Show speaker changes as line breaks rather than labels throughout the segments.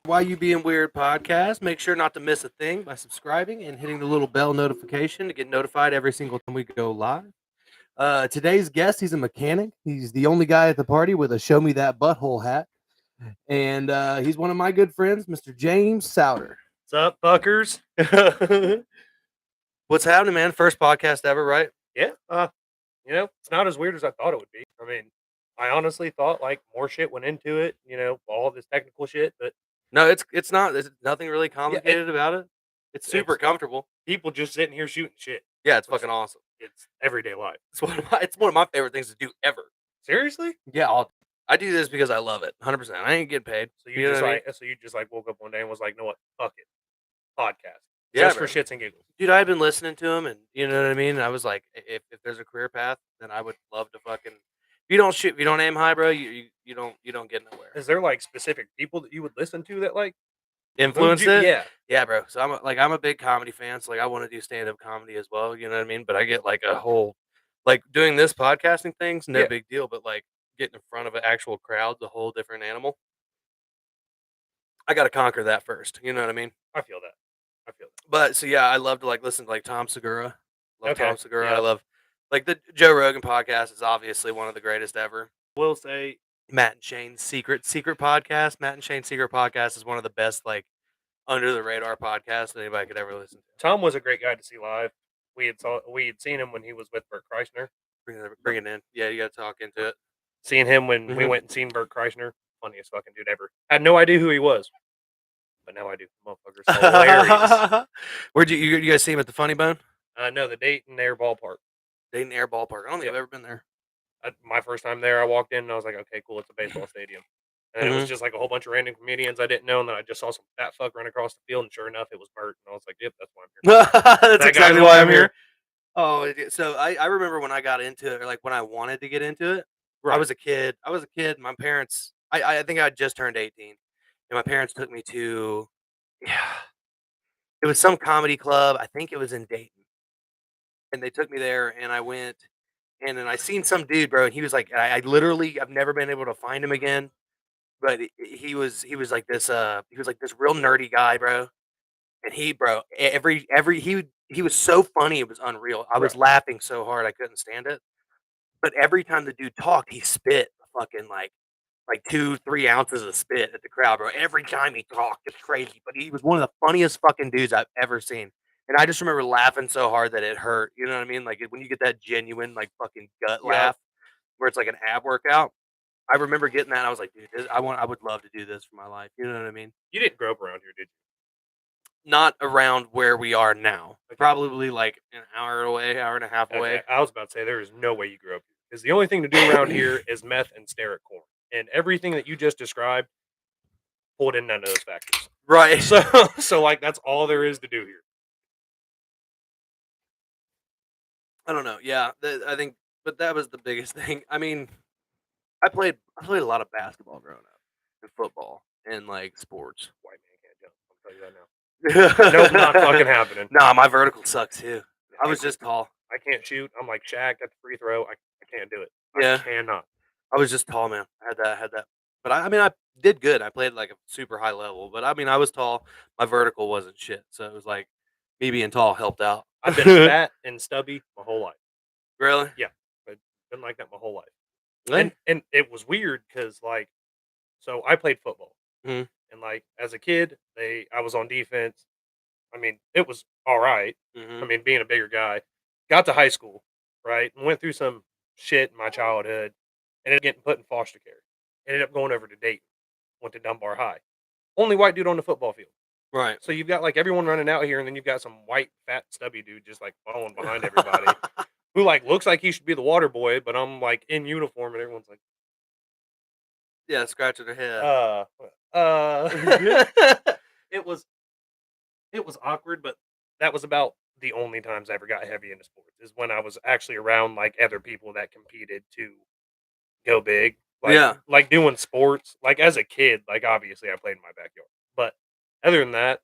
Why You Being Weird podcast. Make sure not to miss a thing by subscribing and hitting the little bell notification to get notified every single time we go live. Today's guest, he's a mechanic. He's the only guy at the party with a "Show Me That Butthole" hat, and he's one of my good friends, Mr. James Sowder.
What's up, fuckers?
What's happening, man? First podcast ever, right?
Yeah, it's not as weird as I thought it would be. I mean, I honestly thought like more shit went into it, all this technical shit, but
No, it's not. There's nothing really
yeah,
complicated about it. It's super comfortable.
people just sitting here shooting shit.
Yeah, it's fucking awesome.
It's everyday life.
It's one of my favorite things to do ever.
Seriously?
Yeah, I do this because I love it. 100%. I ain't getting paid.
So you just like woke up one day and was like, "No what? Fuck it, podcast."
Yeah,
Just for shits and giggles.
Dude, I had been listening to him, and you know what I mean. I was like, if there's a career path, then I would love to fucking. If you don't shoot, if you don't aim high, bro, you don't get nowhere.
Is there like specific people that you would listen to that like
Influenced it?
Yeah.
Yeah, bro. So I'm a big comedy fan. So like I want to do stand up comedy as well. You know what I mean? But I get like a whole like doing this podcasting thing's no big deal. But like getting in front of an actual crowd's a whole different animal. I got to conquer that first. You know what I mean?
I feel that.
But so yeah, I love to like listen to like Tom Segura. Love Tom Segura.
Yeah.
I love like the Joe Rogan podcast is obviously one of the greatest ever.
Will say
Matt and Shane's secret podcast. Matt and Shane's secret podcast is one of the best like under the radar podcasts that anybody could ever listen to.
Tom was a great guy to see live. We had seen him when he was with Bert Kreischer.
Bring it in. Yeah, you got to talk into it.
Seeing him when we went and seen Bert Kreischer, funniest fucking dude ever. Had no idea who he was, but now I do. Motherfucker's hilarious.
Where'd you guys see him at the Funny Bone?
No, the Dayton Air Ballpark.
Dayton Air Ballpark. I don't think I've ever been there.
My first time there, I walked in and I was like, okay, cool, it's a baseball stadium. And it was just like a whole bunch of random comedians I didn't know, and then I just saw some fat fuck run across the field, and sure enough, it was Bert. And I was like, yep, that's why I'm
here. That's exactly why I'm here.
Oh,
so I remember when I got into it, or like when I wanted to get into it. Right. I was a kid. My parents. I think I just turned 18, and my parents took me to. Yeah, it was some comedy club. I think it was in Dayton, and they took me there, and I went, and then I seen some dude, bro, and he was like, I literally, I've never been able to find him again, but he was like this, real nerdy guy, bro, and he was so funny, it was unreal. I was laughing so hard I couldn't stand it, but every time the dude talked, he spit fucking like 2-3 ounces of spit at the crowd, bro. Every time he talked, it's crazy. But he was one of the funniest fucking dudes I've ever seen. And I just remember laughing so hard that it hurt. You know what I mean? Like when you get that genuine, like fucking gut laugh, where it's like an ab workout. I remember getting that. And I was like, dude, I would love to do this for my life. You know what I mean?
You didn't grow up around here, did you?
Not around where we are now. Okay. Probably like an hour away, hour and a half away.
I was about to say there is no way you grew up here, because the only thing to do around here is meth and stare at corn. And everything that you just described pulled in none of those factors.
Right.
So like that's all there is to do here.
I don't know. Yeah, I think, but that was the biggest thing. I mean, I played a lot of basketball growing up, and football, and like sports.
White man can't jump. I'll tell you that now. Nope, not fucking happening.
Nah, my vertical sucks too. I was just tall.
I can't shoot. I'm like Shaq at the free throw. I can't do it.
Yeah.
I cannot.
I was just tall, man. I had that. But I did good. I played like a super high level. But I mean, I was tall. My vertical wasn't shit. So it was like me being tall helped out.
I've been fat and stubby my whole life.
Really?
Yeah. I've been like that my whole life. Really? And it was weird because like, so I played football.
Mm-hmm.
And like as a kid, I was on defense. I mean, it was all right.
Mm-hmm.
I mean, being a bigger guy. Got to high school, right? And went through some shit in my childhood. Ended up getting put in foster care. Ended up going over to Dayton. Went to Dunbar High. Only white dude on the football field.
Right.
So you've got like everyone running out here, and then you've got some white, fat, stubby dude just like following behind everybody. Who like looks like he should be the water boy, but I'm like in uniform, and everyone's like,
yeah, scratching their head.
It was awkward, but that was about the only times I ever got heavy into sports. Is when I was actually around like other people that competed to go big. Like, like doing sports. Like as a kid, like obviously I played in my backyard, but other than that,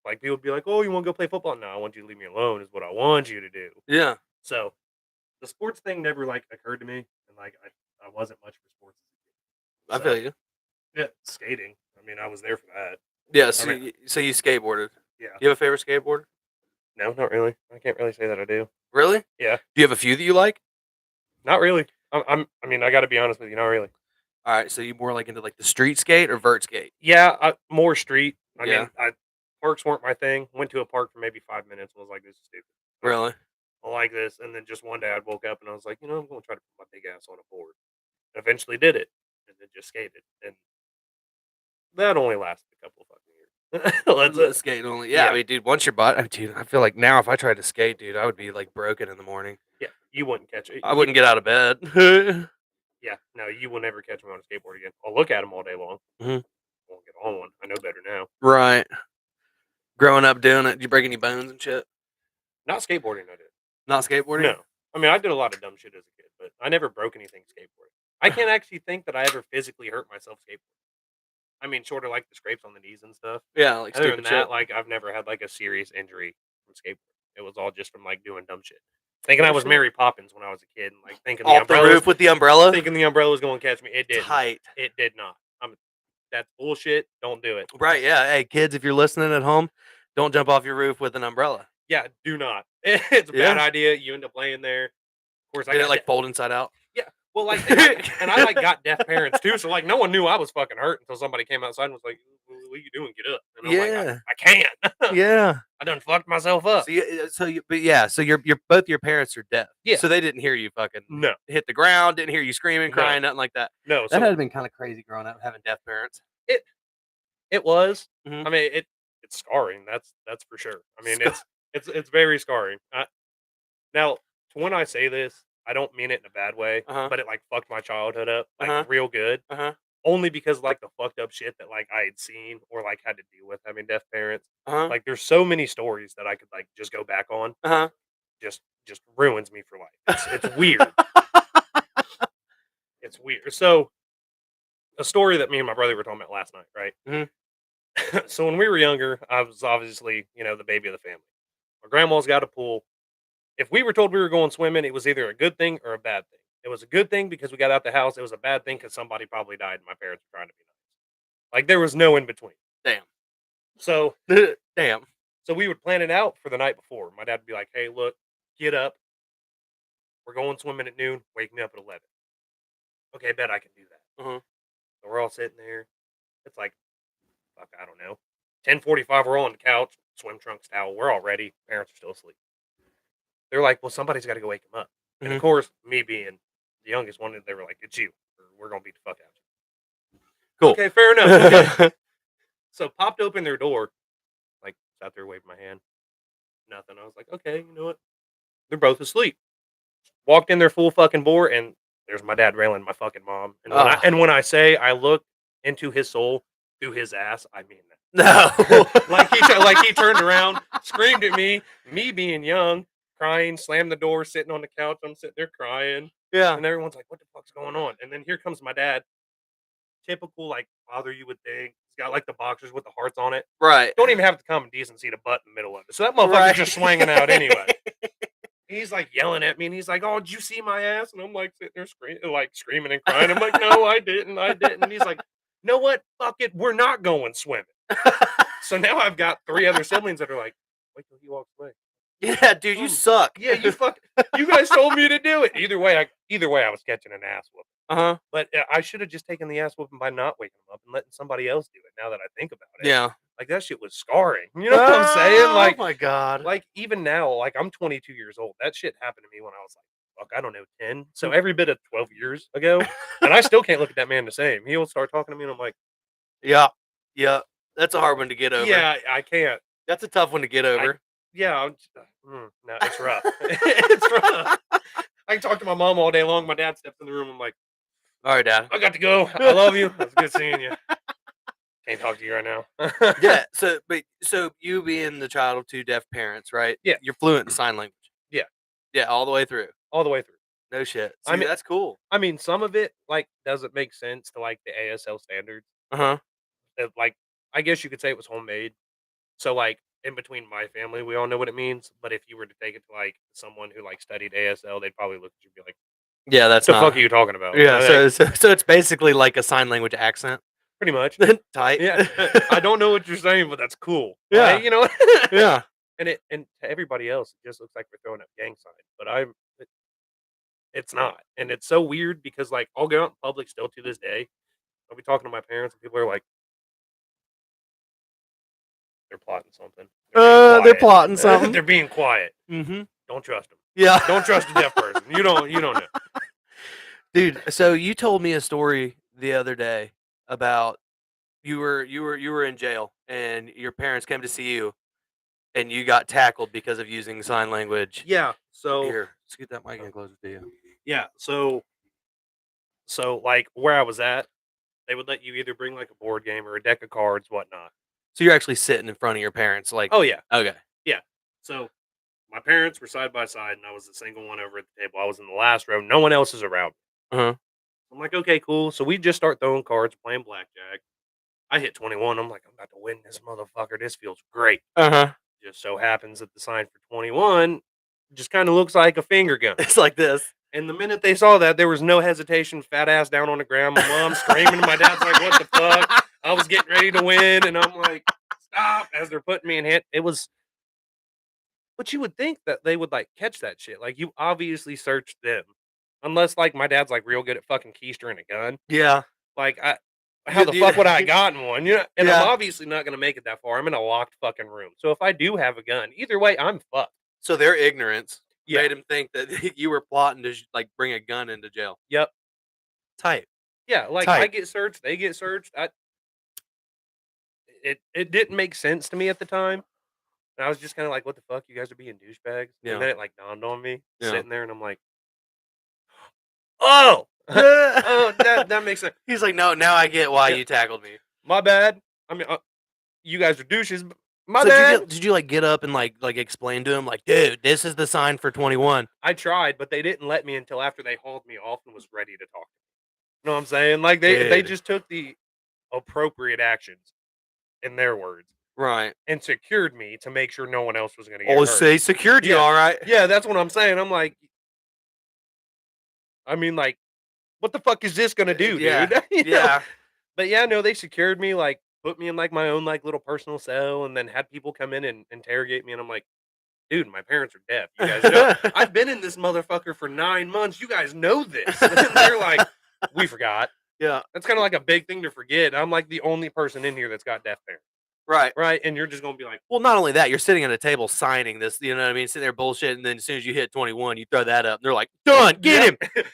like people would be like, "Oh, you want to go play football?" No, I want you to leave me alone. Is what I want you to do.
Yeah.
So the sports thing never like occurred to me, and like I wasn't much for sports.
I feel you.
Yeah, skating. I mean, I was there for that.
Yeah,
I
so
mean,
you skateboarded.
yeah.
You have a favorite skateboarder?
No, not really. I can't really say that I do.
Really?
Yeah,
Do you have a few that you like?
not really. I mean, I got to be honest with you, not really.
Alright, so you more, like, into, like, the street skate or vert skate?
Yeah, more street. I
Yeah.
mean, parks weren't my thing. Went to a park for maybe 5 minutes. And was like, this is stupid.
Really?
I like this. And then just one day I woke up and I was like, I'm going to try to put my big ass on a board. And eventually did it, and then just skated, and that only lasted a couple of fucking years.
Let's skate only. Yeah, I
Yeah,
mean, dude, once your butt, I mean, dude, I feel like now if I tried to skate, dude, I would be like broken in the morning.
yeah. You wouldn't catch it.
I wouldn't get out of bed.
Yeah, no, you will never catch me on a skateboard again. I'll look at them all day long.
Mhm.
Won't get on one. I know better now.
Right. Growing up doing it, did you break any bones and shit?
Not skateboarding, I did.
Not skateboarding?
No, I mean I did a lot of dumb shit as a kid, but I never broke anything skateboarding. I can't actually think that I ever physically hurt myself skateboarding. I mean, short of like the scrapes on the knees and stuff.
Yeah, like
Other than
stupid shit.
that, like I've never had like a serious injury from skateboarding. It was all just from like doing dumb shit. Thinking I
Oh,
was
shit.
Mary Poppins when I was a kid, and like thinking
Off the roof with the umbrella?
thinking the umbrella was going to catch me. It didn't.
Tight.
It did not. That's bullshit. Don't do it.
Right, yeah. Hey, kids, if you're listening at home, don't jump off your roof with an umbrella.
Yeah, do not. It's a bad
Yeah.
idea. You end up laying there. Of course, I
Did it
got
like fold inside out?
yeah. Well, like, and I like got deaf parents too, so like no one knew I was fucking hurt until somebody came outside and was like, "What are you doing? Get up!" And I'm like,
Yeah.
I can't.
Yeah.
I done fucked myself up.
But yeah, so your both your parents are deaf.
Yeah.
So they didn't hear you fucking
No,
hit the ground, didn't hear you screaming,
No.
crying, nothing like that.
no.
That
So
had been kind of crazy growing up having deaf parents.
it it was.
Mhm.
I mean, it's scarring. That's for sure. I mean,
Scar-
it's very scarring. Now, when I say this, I don't mean it in a bad way,
Uh-huh.
but it like fucked my childhood up like
Uh-huh.
real good.
Uh-huh.
Only because like the fucked up shit that like I had seen or like had to deal with having deaf parents.
Uh-huh.
Like there's so many stories that I could like just go back on.
Uh-huh.
Just ruins me for life. It's weird. It's weird. So a story that me and my brother were talking about last night, right?
Mhm.
So when we were younger, I was obviously, the baby of the family. My grandma's got a pool. If we were told we were going swimming, it was either a good thing or a bad thing. It was a good thing because we got out the house. It was a bad thing because somebody probably died and my parents were trying to be nice. Like there was no in between.
Damn.
So
Damn.
so we would plan it out for the night before. My dad would be like, "Hey, look, get up. We're going swimming at noon. Wake me up at 11." Okay, bet I can do that.
Uh-huh.
So we're all sitting there. It's like, fuck, I don't know. 10:45. We're all on the couch, swim trunks, towel. We're all ready. Parents are still asleep. They're like, "Well, somebody's got to go wake him up." And of
Mhm.
course, me being the youngest one, they were like, "It's you. Or we're gonna beat the fuck out of you."
Cool.
Okay, fair enough. Okay. So popped open their door, like sat there waving my hand. Nothing. I was like, okay, you know what? They're both asleep. Walked in their full fucking bore, and there's my dad railing my fucking mom. And
Ugh.
when I say I look into his soul through his ass, I mean that.
No.
like he turned around, screamed at me being young, crying, slammed the door, sitting on the couch. I'm sitting there crying,
Yeah.
and everyone's like, "What the fuck's going on?" And then here comes my dad, typical like father you would think. He's got like the boxers with the hearts on it.
Right.
Don't even have the common decency to butt in the middle of it. So that motherfucker's
Right.
just swinging out anyway. He's like yelling at me, and he's like, "Oh, did you see my ass?" And I'm like sitting there screaming and crying. I'm like, "No, I didn't. I didn't." And he's like, "You know what? Fuck it. We're not going swimming." So now I've got 3 other siblings that are like, "Wait till he walks away."
Yeah, dude, you suck.
Yeah, you guys told me to do it. Either way, I was catching an ass whooping.
Uh-huh.
But I should have just taken the ass whooping by not waking him up and letting somebody else do it. Now that I think about it,
Yeah.
like that shit was scarring. You know what I'm saying? Like,
oh my god.
like even now, like I'm 22 years old. That shit happened to me when I was like, fuck, I don't know, 10. So every bit of 12 years ago, and I still can't look at that man the same. He'll start talking to me, and I'm like,
Yeah. Yeah. That's a hard one to get over.
yeah, I can't.
That's a tough one to get over.
Yeah, no, it's rough. It's rough. I can talk to my mom all day long. My dad steps in the room. I'm like,
All right, Dad.
I got to go. I love you. It's good seeing you. Can't talk to you right now.
Yeah. So you being the child of 2 deaf parents, right?
Yeah.
You're fluent in sign language.
Yeah.
Yeah, all the way through.
All the way through.
No shit. See,
I mean-
that's cool.
I mean, some of it like doesn't make sense to like the ASL standards.
Uh-huh.
Like, I guess you could say it was homemade. So like in between my family, we all know what it means. But if you were to take it to like someone who like studied ASL, they'd probably look at you and be like,
Yeah, that's
"What the
not.
fuck are you talking about?"
Yeah,
Like,
so it's basically like a sign language accent.
pretty much.
Tight.
Yeah, I don't know what you're saying, but that's cool.
Yeah.
Like, you know?
Yeah.
And to everybody else, it just looks like we're throwing up gang signs, but it's not, and it's so weird because, like, I'll go out in public still to this day. I'll be talking to my parents, and people are like, "They're plotting something. They're being
They're
quiet.
plotting something.
They're being quiet.
Mhm.
Don't trust them.
Yeah.
Don't trust a deaf person. You don't know."
Dude, so you told me a story the other day about you were in jail and your parents came to see you and you got tackled because of using sign language.
Yeah. So
Here, scoot that mic in closer to you.
yeah. So like where I was at, they would let you either bring like a board game or a deck of cards, whatnot.
So you're actually sitting in front of your parents, like,
Oh yeah,
okay.
yeah. So my parents were side by side, and I was the single one over at the table. I was in the last row. No one else is around.
Uh-huh.
I'm like, okay, cool. So we just start throwing cards, playing blackjack. I hit 21. I'm like, I'm about to win this motherfucker. This feels great.
Uh-huh.
Just so happens that the sign for 21 just kind of looks like a finger gun.
It's like this.
And the minute they saw that, there was no hesitation. Fat ass down on the ground. My mom screaming. My dad's like, what the fuck? I was getting ready to win. And I'm like, stop. As they're putting me in hit. It was, but you would think that they would like catch that shit. Like, you obviously searched them. Unless, like, my dad's like real good at fucking keystering a gun.
Yeah.
Like, how the fuck would I have gotten one? You know, and
Yeah.
I'm obviously not gonna make it that far. I'm in a locked fucking room. So if I do have a gun, either way, I'm fucked.
So their ignorance
Yeah.
made him think that you were plotting to like bring a gun into jail.
Yep.
Tight.
Yeah. Like, I
Tight.
get searched, they get searched. It didn't make sense to me at the time. And I was just kind of like, what the fuck? You guys are being douchebags.
Yeah.
And then it like dawned on me,
Yeah.
sitting there, and I'm like, oh, oh, that makes sense.
He's like, no, now I get why
Yeah.
you tackled me.
My bad. I mean, you guys are douches. My
So
bad.
did you like get up and like explain to him like, dude, this is the sign for 21?
I tried, but they didn't let me until after they hauled me off and was ready to talk to me. You know what I'm saying? Like, they
Dude.
just took the appropriate actions, in their words,
Right.
and secured me to make sure no one else was going to get
Oh,
hurt.
so they secured you,
Yeah.
all right.
Yeah, that's what I'm saying. I'm like, I mean, like, what the fuck is this going to do,
Yeah.
dude? You know?
Yeah.
But yeah, no, they secured me, like, put me in like my own like little personal cell, and then had people come in and interrogate me. And I'm like, dude, my parents are deaf. You guys know. I've been in this motherfucker for 9 months. You guys know this. And they're like, we forgot.
Yeah.
That's kind of like a big thing to forget. I'm like the only person in here that's got deaf parents.
Right.
Right. And you're just going to be like,
Well, not only that, you're sitting at a table signing this, you know what I mean? Sitting there bullshit, and then as soon as you hit 21, you throw that up. And they're like, done, get him.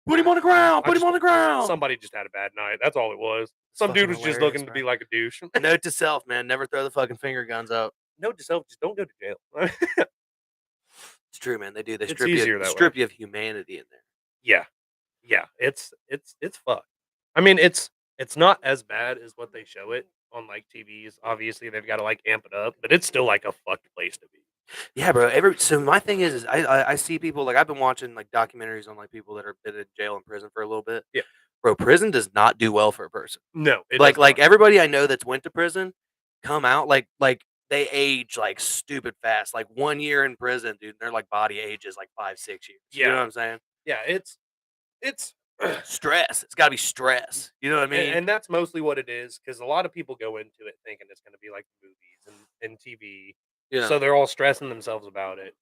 Put him on the ground. Put him on the ground.
Somebody just had a bad night. That's all it was. Some dude was just looking to be like a douche.
Note to self, man, never throw the fucking finger guns up.
Note to self, just don't go to jail.
It's true, man. They do. They
It's
strip
easier
you,
that
strip
way.
you of humanity in there.
Yeah. Yeah. It's fucked. I mean, it's not as bad as what they show it on like TVs. Obviously, they've got to like amp it up, but it's still like a fucked place to be.
Yeah, bro. So my thing is I see people like I've been watching like documentaries on like people that are been in jail and prison for a little bit.
Yeah.
Bro, prison does not do well for a person.
No, it
Like
does not.
everybody I know that's went to prison come out like they age like stupid fast. Like 1 year in prison, dude, their like body ages like 5-6 years. You know
Yeah.
what I'm saying?
Yeah, it's
Stress. It's got to be stress. You know what I mean?
and that's mostly what it is, because a lot of people go into it thinking it's going to be like movies and TV,
yeah.
so they're all stressing themselves about it.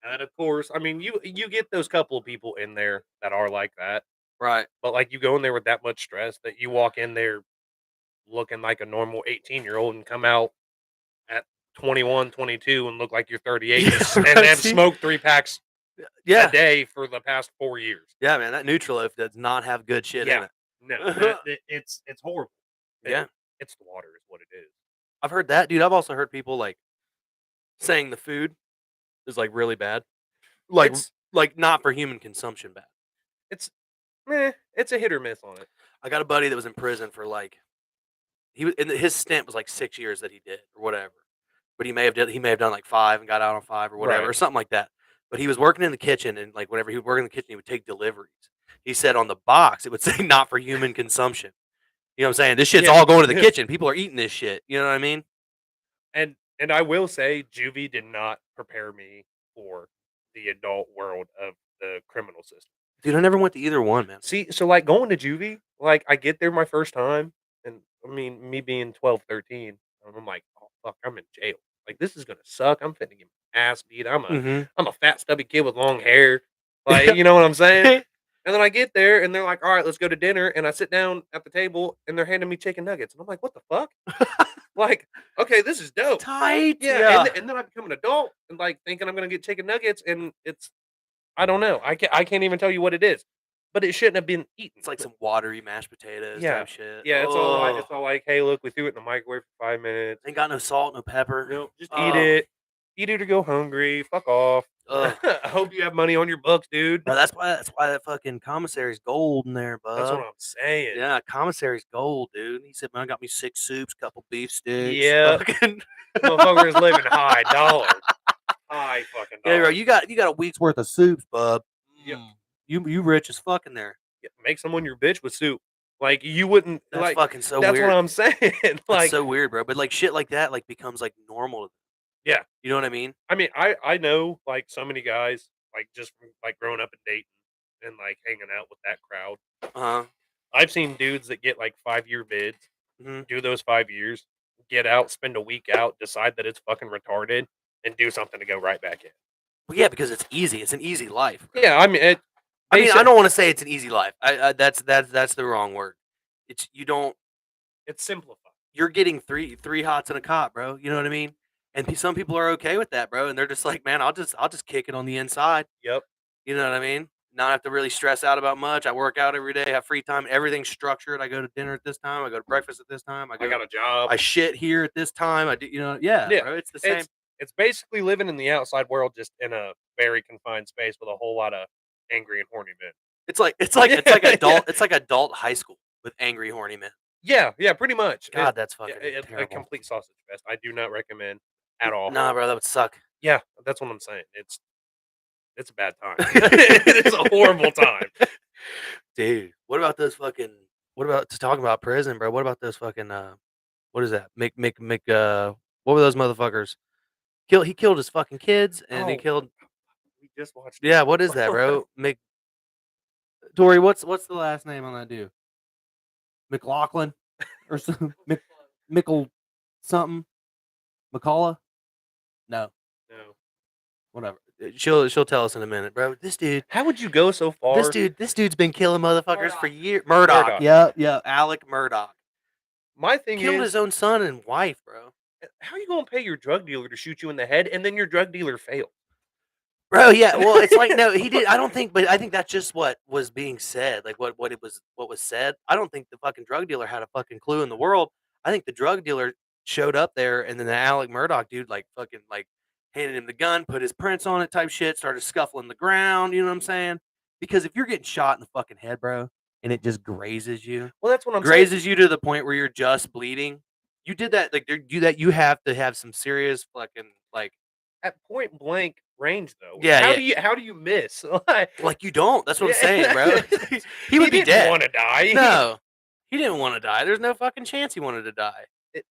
And of course, I mean, you get those couple of people in there that are like that,
right.
but like you go in there with that much stress that you walk in there looking like a normal 18-year-old and come out at 21, 22 and look like you're 38
Yeah,
and have smoked 3 packs
Yeah.
a day for the past 4 years.
Yeah, man. That Nutriloaf does not have good shit in it.
No, it's horrible.
Yeah.
It's the water is what it is.
I've heard that, dude. I've also heard people like saying the food is like really bad. Like
It's
not for human consumption bad.
it's it's a hit or miss on it.
I got a buddy that was in prison for like his stint was like 6 years that he did or whatever. But he may have done like 5 and got out on 5 or whatever
Right.
or something like that. But he was working in the kitchen, and like whenever he would work in the kitchen, he would take deliveries. He said on the box it would say not for human consumption. You know what I'm saying? This shit's
Yeah.
all going to the kitchen. People are eating this shit. You know what I mean?
And I will say juvie did not prepare me for the adult world of the criminal system.
Dude, I never went to either one, man.
See, so like going to juvie, like I get there my first time And I mean, me being 12, 13, I'm like, "Oh, fuck, I'm in jail. Like, this is gonna suck. I'm finna get my ass beat.
Mhm.
I'm a fat, stubby kid with long hair." Like, you know what I'm saying?
Yeah.
And then I get there and they're like, "All right, let's go to dinner." And I sit down at the table and they're handing me chicken nuggets. And I'm like, "What the fuck?" Like, okay, this is dope.
Tight,
Yeah. And,
yeah.
and then I become an adult and like thinking I'm gonna get chicken nuggets and I don't know. I can't even tell you what it is, but it shouldn't have been eaten.
It's like some watery mashed potatoes
Yeah.
type shit.
Yeah,
Oh,
it's all like, "Hey, look, we threw it in the microwave for 5 minutes.
ain't got no salt, no pepper.
No, just eat
Oh,
it. Eat it or go hungry. Fuck off.
ugh.
I hope you have money on your books, dude."
Bro, that's why that fucking commissary's gold in there,
That's what
bub.
I'm saying.
Yeah, commissary's gold, dude. He said, "Man, I got me 6 soups, couple beef sticks."
Yeah,
Fucking
motherfucker is living high dollar. High fucking
Yeah, bro,
dollar.
you got a week's worth of soups, bub.
Yep.
Mm. You rich as fuck in there.
Yeah, make someone your bitch with soup. Like, you wouldn't
That's fucking so
that's what
weird.
I'm saying.
That's
Like,
so weird, bro. But like shit like that like becomes like normal.
yeah.
You know what I mean?
I mean, I know, like, so many guys, like, just from, like, growing up and dating and, like, hanging out with that crowd.
Uh-huh.
I've seen dudes that get, like, 5-year bids,
Mhm.
do those 5 years, get out, spend a week out, decide that it's fucking retarded, and do something to go right back in.
Well, yeah, because it's easy. It's an easy life, bro.
Yeah, I mean, it
I mean,
basic
I don't want to say it's an easy life. That's the wrong word. It's you don't.
it's simplified.
You're getting three hots in a cot, bro. You know what I mean? And some people are okay with that, bro. And they're just like, man, I'll just kick it on the inside.
Yep,
You know what I mean? Not have to really stress out about much. I work out every day, have free time. Everything's structured. I go to dinner at this time. I go to breakfast at this time.
I got a job.
I shit here at this time. I do, yeah,
Yeah,
bro. It's the same.
it's basically living in the outside world just in a very confined space with a whole lot of angry and horny men.
It's like
Yeah, yeah.
adult high school with angry horny men.
Yeah, yeah, pretty much.
God, that's
Yeah,
fucking
it's a
terrible.
complete sausage fest. I do not recommend at all.
Nah, bro, that would suck.
Yeah, that's what I'm saying. It's a bad time. It is a horrible time.
Dude, what about those fucking? What about to talk about prison, bro? What about those fucking? What is that? Make. What were those motherfuckers? He killed his fucking kids, and he
Oh,
killed.
we just watched
Yeah, what is that,
it.
bro? Tori, what's the last name on that dude? McLaughlin or some Mickle something? McCullough? No,
No.
whatever. She'll tell us in a minute, bro.
How would you go so far?
This dude's been killing motherfuckers for
Murdoch.
years. Murdoch,
Murdoch.
yeah, yeah, Alec Murdoch
My thing
killed
is,
his own son and wife, bro.
how are you gonna pay your drug dealer to shoot you in the head and then your drug dealer failed?
Bro, yeah, well, it's like no, he did. I don't think, but I think that's just what was being said, like what was said. I don't think the fucking drug dealer had a fucking clue in the world. I think the drug dealer showed up there, and then the Alec Murdoch dude, like fucking like handed him the gun, put his prints on it, type shit, started scuffling the ground. You know what I'm saying? Because if you're getting shot in the fucking head, bro, and it just
Well, that's what I'm saying.
grazes you to the point where you're just bleeding, you did that, like you have to have some serious fucking like
At point blank range, though,
yeah, yeah.
how do you miss?
Like, you don't. That's what I'm saying, bro.
Yeah.
He would be
didn't
dead.
want to die.
No. He didn't wanna die. There's no fucking chance he wanted to die.
It,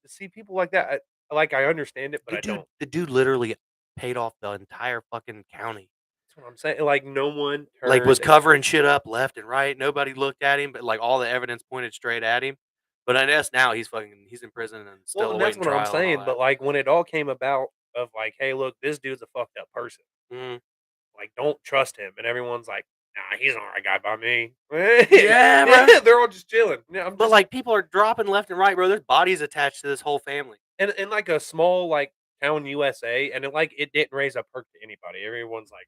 see people like that. I understand it, but
The
I
dude
don't.
the dude literally paid off the entire fucking county.
That's what I'm saying. Like, no one
Like, was
turned.
covering shit up left and right. Nobody looked at him, but, like, all the evidence pointed straight at him. But I guess now he's in prison and
Well,
still
and that's
awaiting
what I'm
trial and all
saying.
that.
But like, when it all came about, of like, hey, look, this dude's a fucked up person.
Mhm.
Like, don't trust him. And everyone's like, nah, he's an alright guy by me.
Yeah, bro.
Yeah, they're all just chilling. Yeah, I'm
But,
just
like, people are dropping left and right, bro. There's bodies attached to this whole family.
in like a small like town USA, and it didn't raise a perk to anybody. Everyone's like,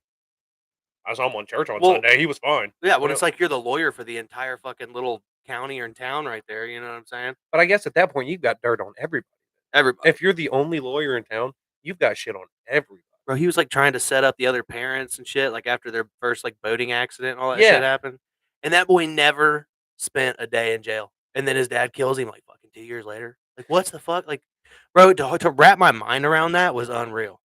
I saw him on church on
Well,
Sunday. He was fine.
yeah,
You
when
know,
it's like you're the lawyer for the entire fucking little county or in town right there, you know what I'm saying?
but I guess at that point you've got dirt on everybody.
Everybody.
If you're the only lawyer in town, you've got shit on everybody.
Bro, he was, like, trying to set up the other parents and shit, like, after their first, like, boating accident and all that shit
Yeah,
happened, and that boy never spent a day in jail, and then his dad kills him, like, fucking 2 years later. Like, what's the fuck? Like, bro, to wrap my mind around that was unreal.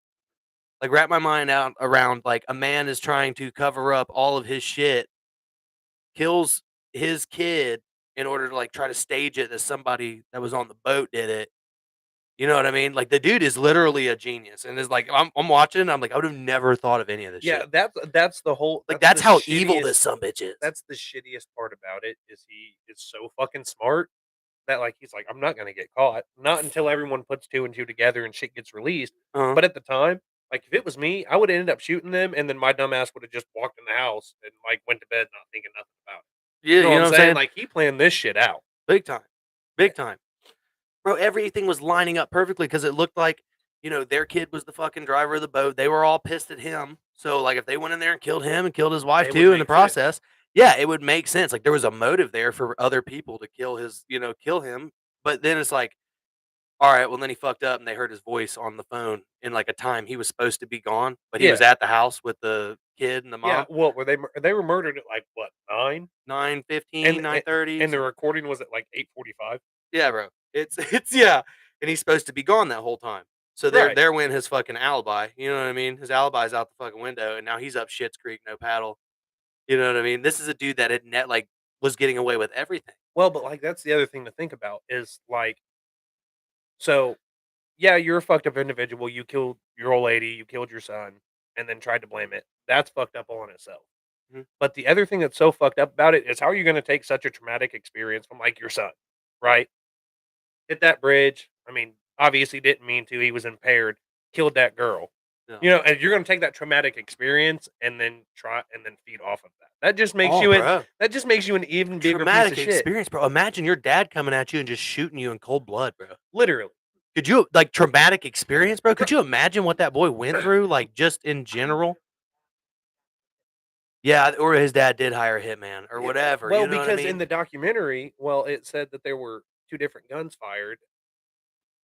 Like, wrap my mind out around, like, a man is trying to cover up all of his shit, kills his kid in order to, like, try to stage it that somebody that was on the boat did it. You know what I mean? Like, the dude is literally a genius, and it's like, I'm watching, I'm like, I would have never thought of any of this
yeah.
shit.
That's the whole.
Like,
That's the
that's how evil
shittiest.
this sumbitch is.
That's the shittiest part about it is he is so fucking smart that, like, he's like, "I'm not gonna get caught, not until everyone puts 2 and 2 together and shit gets released."
Uh-huh.
But at the time, like, if it was me, I would ended up shooting them, and then my dumbass would have just walked in the house and, like, went to bed not thinking nothing about it.
Yeah,
You know
you
what
know
I'm
what I'm
saying?
saying?
Like, he planned this shit out.
Big time. Big time. Bro, everything was lining up perfectly because it looked like, their kid was the fucking driver of the boat. They were all pissed at him. So, like, if they went in there and killed him and killed his wife
It would
too in the
make sense.
process, yeah, it would make sense. Like, there was a motive there for other people to kill him. But then it's like, all right, well, then he fucked up and they heard his voice on the phone in like a time he was supposed to be gone, but he was
Yeah.
at the house with the kid and the
Yeah,
mom.
what were they were murdered at, like, what, 9?
9:15,
And
9:30.
and the recording was at, like, 8:45?
Yeah, bro. It's yeah, and he's supposed to be gone that whole time. So
Right.
there went his fucking alibi, you know what I mean? His alibi's out the fucking window, and now he's up Shit's Creek, no paddle, you know what I mean? This is a dude that was getting away with everything.
Well, but, like, that's the other thing to think about is, like, so, yeah, you're a fucked up individual, you killed your old lady, you killed your son, and then tried to blame it. That's fucked up all in itself.
Mhm.
But the other thing that's so fucked up about it is how are you gonna take such a traumatic experience from, like, your son, right? Hit that bridge, I mean, obviously didn't mean to, he was impaired, killed that girl.
Yeah.
And you're gonna take that traumatic experience and then try and then feed off of that.
Oh, bro.
That just makes you an even bigger piece of
Traumatic
shit.
experience, bro. Imagine your dad coming at you and just shooting you in cold blood, bro.
Literally.
Could you like, traumatic experience, bro?
Bro
Could you imagine what that boy went through, like, just in general? Yeah, or his dad did hire a hitman or
Yeah,
whatever,
well,
you know what I
because in
mean?
the documentary, well, it said that there were 2 different guns fired.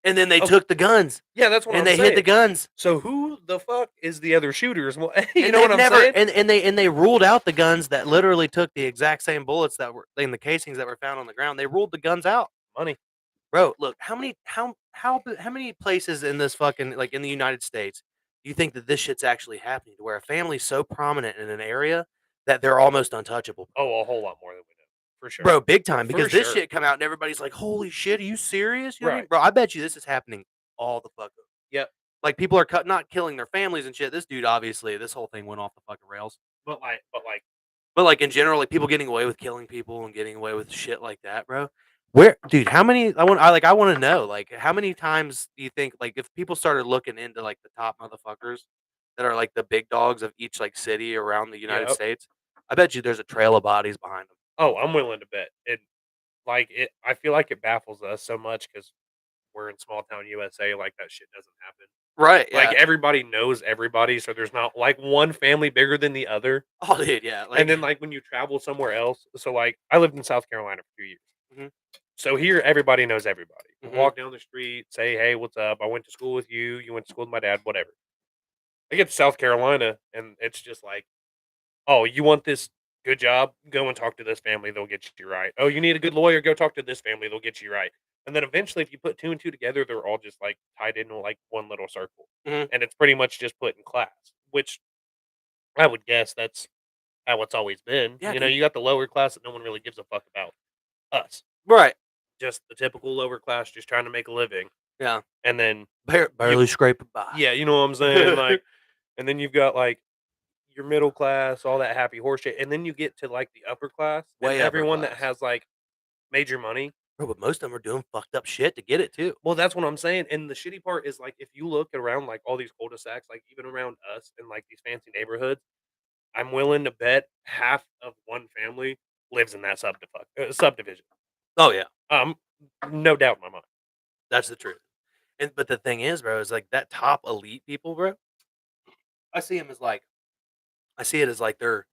And then they
Oh,
took the guns,
yeah, that's what
and
I'm
they hid the
saying.
guns,
So who the fuck is the other shooters? Well, you
and
know
they've
what I'm
never
saying?
and they ruled out the guns that literally took the exact same bullets that were in the casings that were found on the ground. They ruled the guns out.
Money.
Bro, look, how many places in this fucking like, in the United States, do you think that this shit's actually happening to where a family's so prominent in an area that they're almost untouchable, bro?
Oh, a whole lot more than we know. For sure.
Bro, big time,
For
because this
sure.
shit come out and everybody's like, "Holy shit, are you serious?" You know what I mean?
Right.
Bro, I bet you this is happening all the fuck over.
Yep.
Like, people are not killing their families and shit. This dude, obviously, this whole thing went off the fucking rails.
But, like,
But, like, in general, like, people getting away with killing people and getting away with shit like that, bro. Where dude, how many I wanna know, like, how many times do you think, like, if people started looking into, like, the top motherfuckers that are, like, the big dogs of each, like, city around the United
yep.
States, I bet you there's a trail of bodies behind them.
Oh, I'm willing to bet. I feel like it baffles us so much because we're in small town USA, like, that shit doesn't happen.
Right,
Like,
yeah.
everybody knows everybody, so there's not, like, one family bigger than the other.
Oh, dude, yeah,
And
like
then, like, when you travel somewhere else so, like, I lived in South Carolina for 2 years.
mhm,
So here, everybody knows everybody.
mhm.
Walk down the street, say, "Hey, what's up? I went to school with you. You went to school with my dad, whatever." I get to South Carolina, and it's just like, "Oh, you want this good job? Go and talk to this family. They'll get you right. Oh, you need a good lawyer? Go talk to this family. They'll get you right." And then eventually, if you put 2 and 2 together, they're all just, like, tied into, like, one little circle.
Mhm.
And it's pretty much just put in class, which I would guess that's how it's always been.
Yeah, dude.
You got the lower class that no one really gives a fuck about us.
Right.
Just the typical lower class just trying to make a living.
Yeah.
And then you
Barely scraping by.
yeah, you know what I'm saying? Like, and then you've got, like, your middle class, all that happy horse shit, and then you get to, like, the upper class, and
Way upper
everyone that
class.
has, like, major money.
Bro, but most of them are doing fucked up shit to get it too.
Well, that's what I'm saying, and the shitty part is, like, if you look around, like, all these cul-de-sacs, like, even around us in, like, these fancy neighborhoods, I'm willing to bet half of one family lives in that subdivision.
Oh, yeah.
Um, no doubt in my mind.
That's the truth. And but the thing is, bro, is like that top elite people, bro, I see them as like I see it as like they're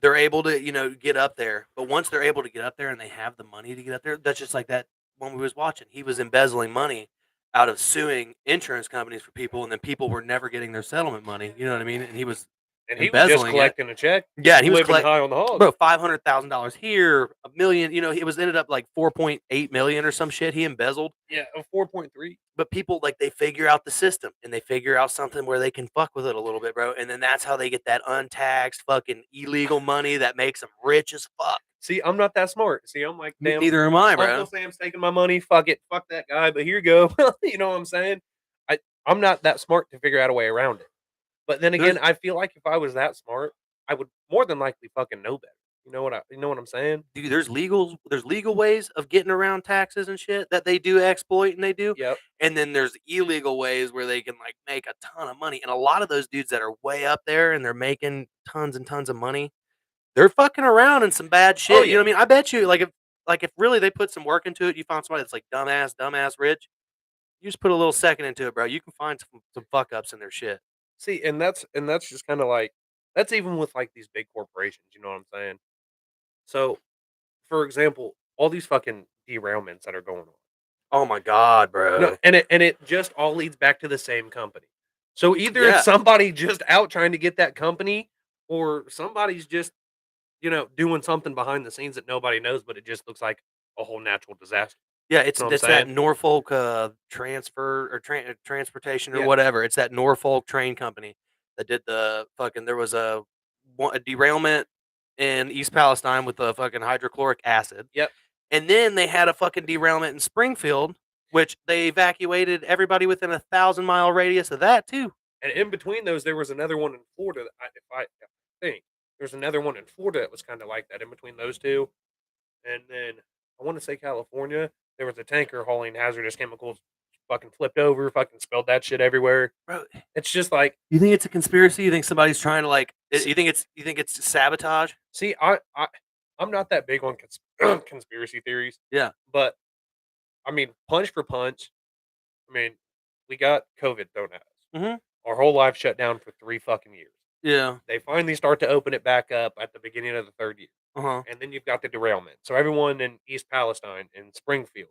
able to, get up there, but once they're able to get up there and they have the money to get up there, that's just like that one we was watching. He was embezzling money out of suing insurance companies for people, and then people were never getting their settlement money, you know what I mean? And he was
And he was just
embezzling it.
collecting a check,
Yeah, and he was
living high on the hog.
bro, $500,000 here, a million, it was ended up like 4.8 million or some shit he embezzled.
Yeah, a 4.3.
But people, like, they figure out the system and they figure out something where they can fuck with it a little bit, bro. And then that's how they get that untaxed fucking illegal money that makes them rich as fuck.
See, I'm not that smart. See, I'm like, damn,
Neither am I,
Uncle
bro.
Sam's taking my money. Fuck it, fuck that guy. But here you go. You know what I'm saying? I'm not that smart to figure out a way around it. But then again,
There's
I feel like if I was that smart, I would more than likely fucking know better. You know what I'm saying?
Dude, there's legal ways of getting around taxes and shit that they do exploit and they do.
Yep.
And then there's illegal ways where they can like make a ton of money. And a lot of those dudes that are way up there and they're making tons and tons of money, they're fucking around in some bad
Oh
shit. You know
yeah.
what I mean? I bet you like if really they put some work into it, you found somebody that's like dumbass rich, you just put a little second into it, bro. You can find some fuck ups in their shit.
See, and that's just kind of like that's even with like these big corporations. You know what I'm saying? So, for example, all these fucking derailments that are going on.
Oh my god,
No,
bro.
and it just all leads back to the same company. So either it's
Yeah.
somebody just out trying to get that company, or somebody's just doing something behind the scenes that nobody knows, but it just looks like a whole natural disaster.
Yeah,
You know what I'm
it's that
saying?
Norfolk, transfer or transportation or
Yeah.
whatever. It's that Norfolk train company that did the fucking there was a derailment in East Palestine with the fucking hydrochloric acid,
Yep.
and then they had a fucking derailment in Springfield, which they evacuated everybody within a 1,000-mile radius of that too.
And in between those, there was another one in Florida. If I think there's another one in Florida that was kind of like that. In between those two, and then I want to say California, there was a tanker hauling hazardous chemicals, fucking flipped over, fucking spilled that shit everywhere.
Bro,
It's just like,
you think it's a conspiracy? You think somebody's trying to like
s-
you think it's sabotage?
see, I'm not that big on conspiracy theories,
Yeah.
but I mean, punch for punch. I mean, we got COVID thrown at us.
Mhm.
Our whole life shut down for 3 fucking years.
Yeah.
They finally start to open it back up at the beginning of the third year.
Uh-huh.
And then you've got the derailment. So everyone in East Palestine and Springfield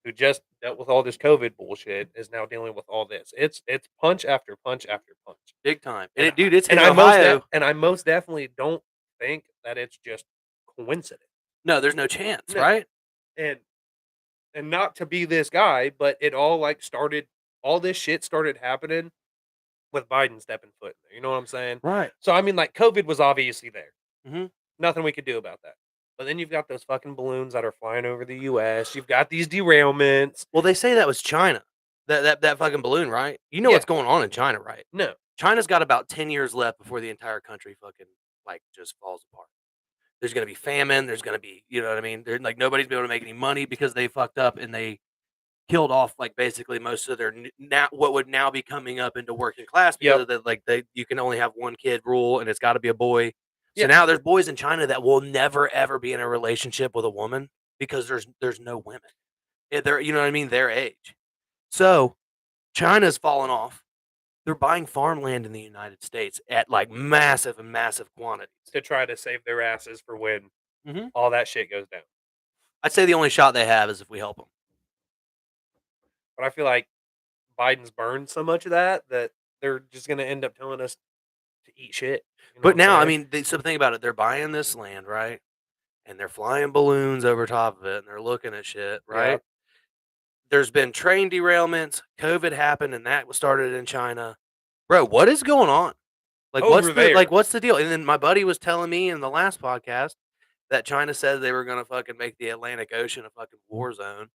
who just dealt with all this COVID bullshit is now dealing with all this. It's punch after punch after punch.
Big time. And
And
it dude, it's
and
hitting
I
Ohio.
most definitely don't think that it's just coincidence.
No, there's no chance,
No.
right?
And not to be this guy, but it all like started all this shit started happening with Biden stepping foot in there. You know what I'm saying?
Right.
So I mean like COVID was obviously there.
Mhm.
Nothing we could do about that. But then you've got those fucking balloons that are flying over the US. You've got these derailments.
Well, they say that was China. That fucking balloon, right? You know
Yeah.
what's going on in China, right?
No.
China's got about 10 years left before the entire country fucking, like, just falls apart. There's gonna be famine, there's gonna be you know what I mean? They're like, nobody's been able to make any money because they fucked up and they killed off, like, basically most of their n now what would now be coming up into working class because
Yep.
of the like, they you can only have 1 kid rule, and it's gotta be a boy. So
Yeah.
now there's boys in China that will never, ever be in a relationship with a woman because there's no women. They're you know what I mean? Their age. So, China's fallen off. They're buying farmland in the United States at, like, massive and massive quantities.
To try to save their asses for when
Mhm.
all that shit goes down.
I'd say the only shot they have is if we help them.
But I feel like Biden's burned so much of that that they're just gonna end up telling us to eat shit. You know what
But
I'm
now, I
saying?
mean, so think about it, they're buying this land, right? And they're flying balloons over top of it, and they're looking at shit,
Yeah.
right? There's been train derailments, COVID happened, and that was started in China. Bro, what is going on?
Over there.
What's the deal? And then my buddy was telling me in the last podcast that China said they were gonna fucking make the Atlantic Ocean a fucking war zone,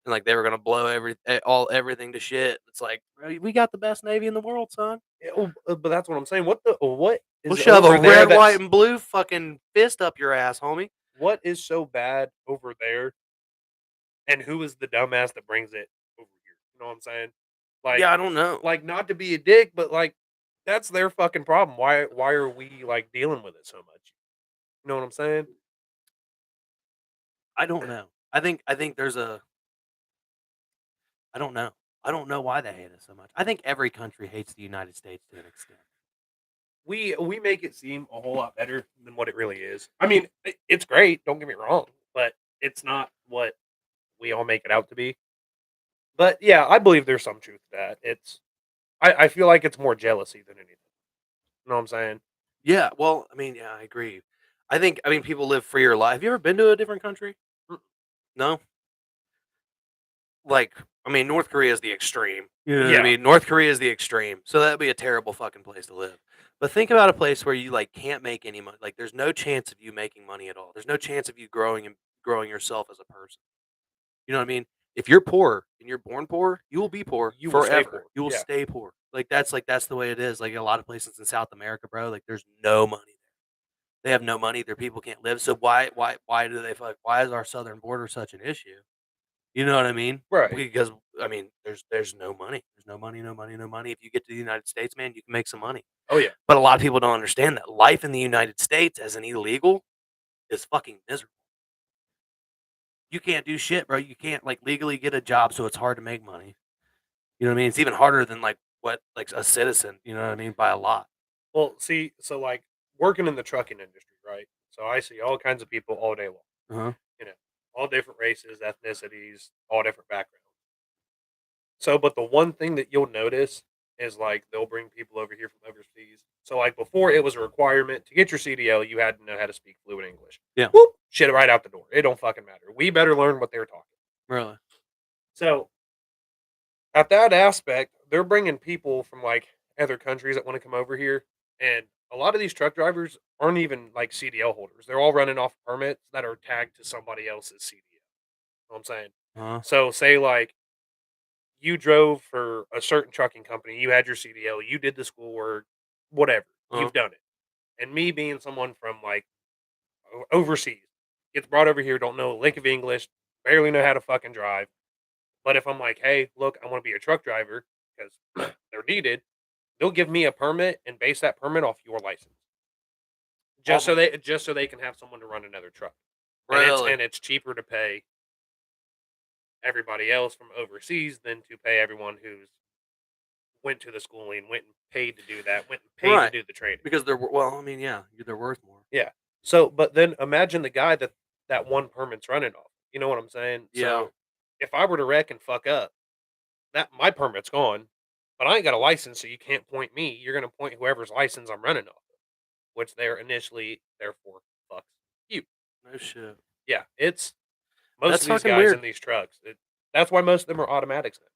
and, like, they were gonna blow everything to shit. It's like, "Bro, we got the best navy in the world, son.
Yeah, oh, but that's what I'm saying. What
We'll
is
shove a
over there
red, white,
that's
and blue fucking fist up your ass, homie."
what is so bad over there, and who is the dumbass that brings it over here? You know what I'm saying? Like
Yeah, I don't know.
not to be a dick, but like that's their fucking problem. Why are we like dealing with it so much? You know what I'm saying?
I don't know. I think there's a I don't know. I don't know why they hate us so much. I think every country hates the United States to an extent.
We make it seem a whole lot better than what it really is. I mean, it's great. Don't get me wrong, but it's not what we all make it out to be. But yeah, I believe there's some truth to that. I feel like it's more jealousy than anything. You know what I'm saying?
Yeah, well, I mean, yeah, I agree. I mean, people live freer life. Have you ever been to a different country?
Mm.
No? Like, I mean, North Korea is the extreme. You know what I
Yeah.
mean? North Korea is the extreme. So that'd be a terrible fucking place to live. But think about a place where you like can't make any money. Like there's no chance of you making money at all. There's no chance of you growing and growing yourself as a person. You know what I mean? If you're poor and you're born poor, you will be poor
You will stay
forever.
poor.
You will
Yeah.
stay poor. Like that's the way it is. Like a lot of places in South America, bro. Like there's no money there. They have no money, their people can't live, so why do they feel like why is our southern border such an issue? You know what I mean?
Right.
Because, I mean, there's no money. There's no money, no money, no money. If you get to the United States, man, you can make some money.
Oh, yeah.
But a lot of people don't understand that life in the United States as an illegal is fucking miserable. You can't do shit, bro. You can't, like, legally get a job, so it's hard to make money. You know what I mean? It's even harder than, like, what like, a citizen, you know what I mean? By a lot.
Well, see, so, like, working in the trucking industry, right? So I see all kinds of people all day long,
Uh-huh.
you know, all different races, ethnicities, all different backgrounds. So, but the one thing that you'll notice is, like, they'll bring people over here from overseas. So, like, before it was a requirement to get your CDL, you had to know how to speak fluent English.
Yeah.
Whoop, shit right out the door. It don't fucking matter. We better learn what they're talking.
Really.
So, at that aspect, they're bringing people from, like, other countries that wanna come over here, and a lot of these truck drivers aren't even, like, CDL holders. They're all running off permits that are tagged to somebody else's CDL. Know what I'm saying?
Uh-huh.
So, say, like, you drove for a certain trucking company, you had your CDL, you did the schoolwork, whatever,
Uh-huh.
you've done it. And me being someone from, like, overseas, gets brought over here, don't know a lick of English, barely know how to fucking drive. But if I'm like, "Hey, look, I wanna be a truck driver," 'cause they're needed, they'll give me a permit and base that permit off your license.
Alm
Just so they can have someone to run another truck.
Really?
And it's cheaper to pay everybody else from overseas than to pay everyone who's went to the schooling, went and paid to do that, went and paid to
Right.
do the training.
Because well, I mean, yeah, they're worth more.
Yeah. So, but then imagine the guy that that one permit's running off. You know what I'm saying?
Yeah.
So, if I were to wreck and fuck up, that my permit's gone, but I ain't got a license, so you can't point me. You're gonna point whoever's license I'm running off of, which they're initially therefore fucks you.
No shit.
Yeah, it's most
That's
of these
fucking
guys
weird.
in these trucks. That's why most of them are automatics now.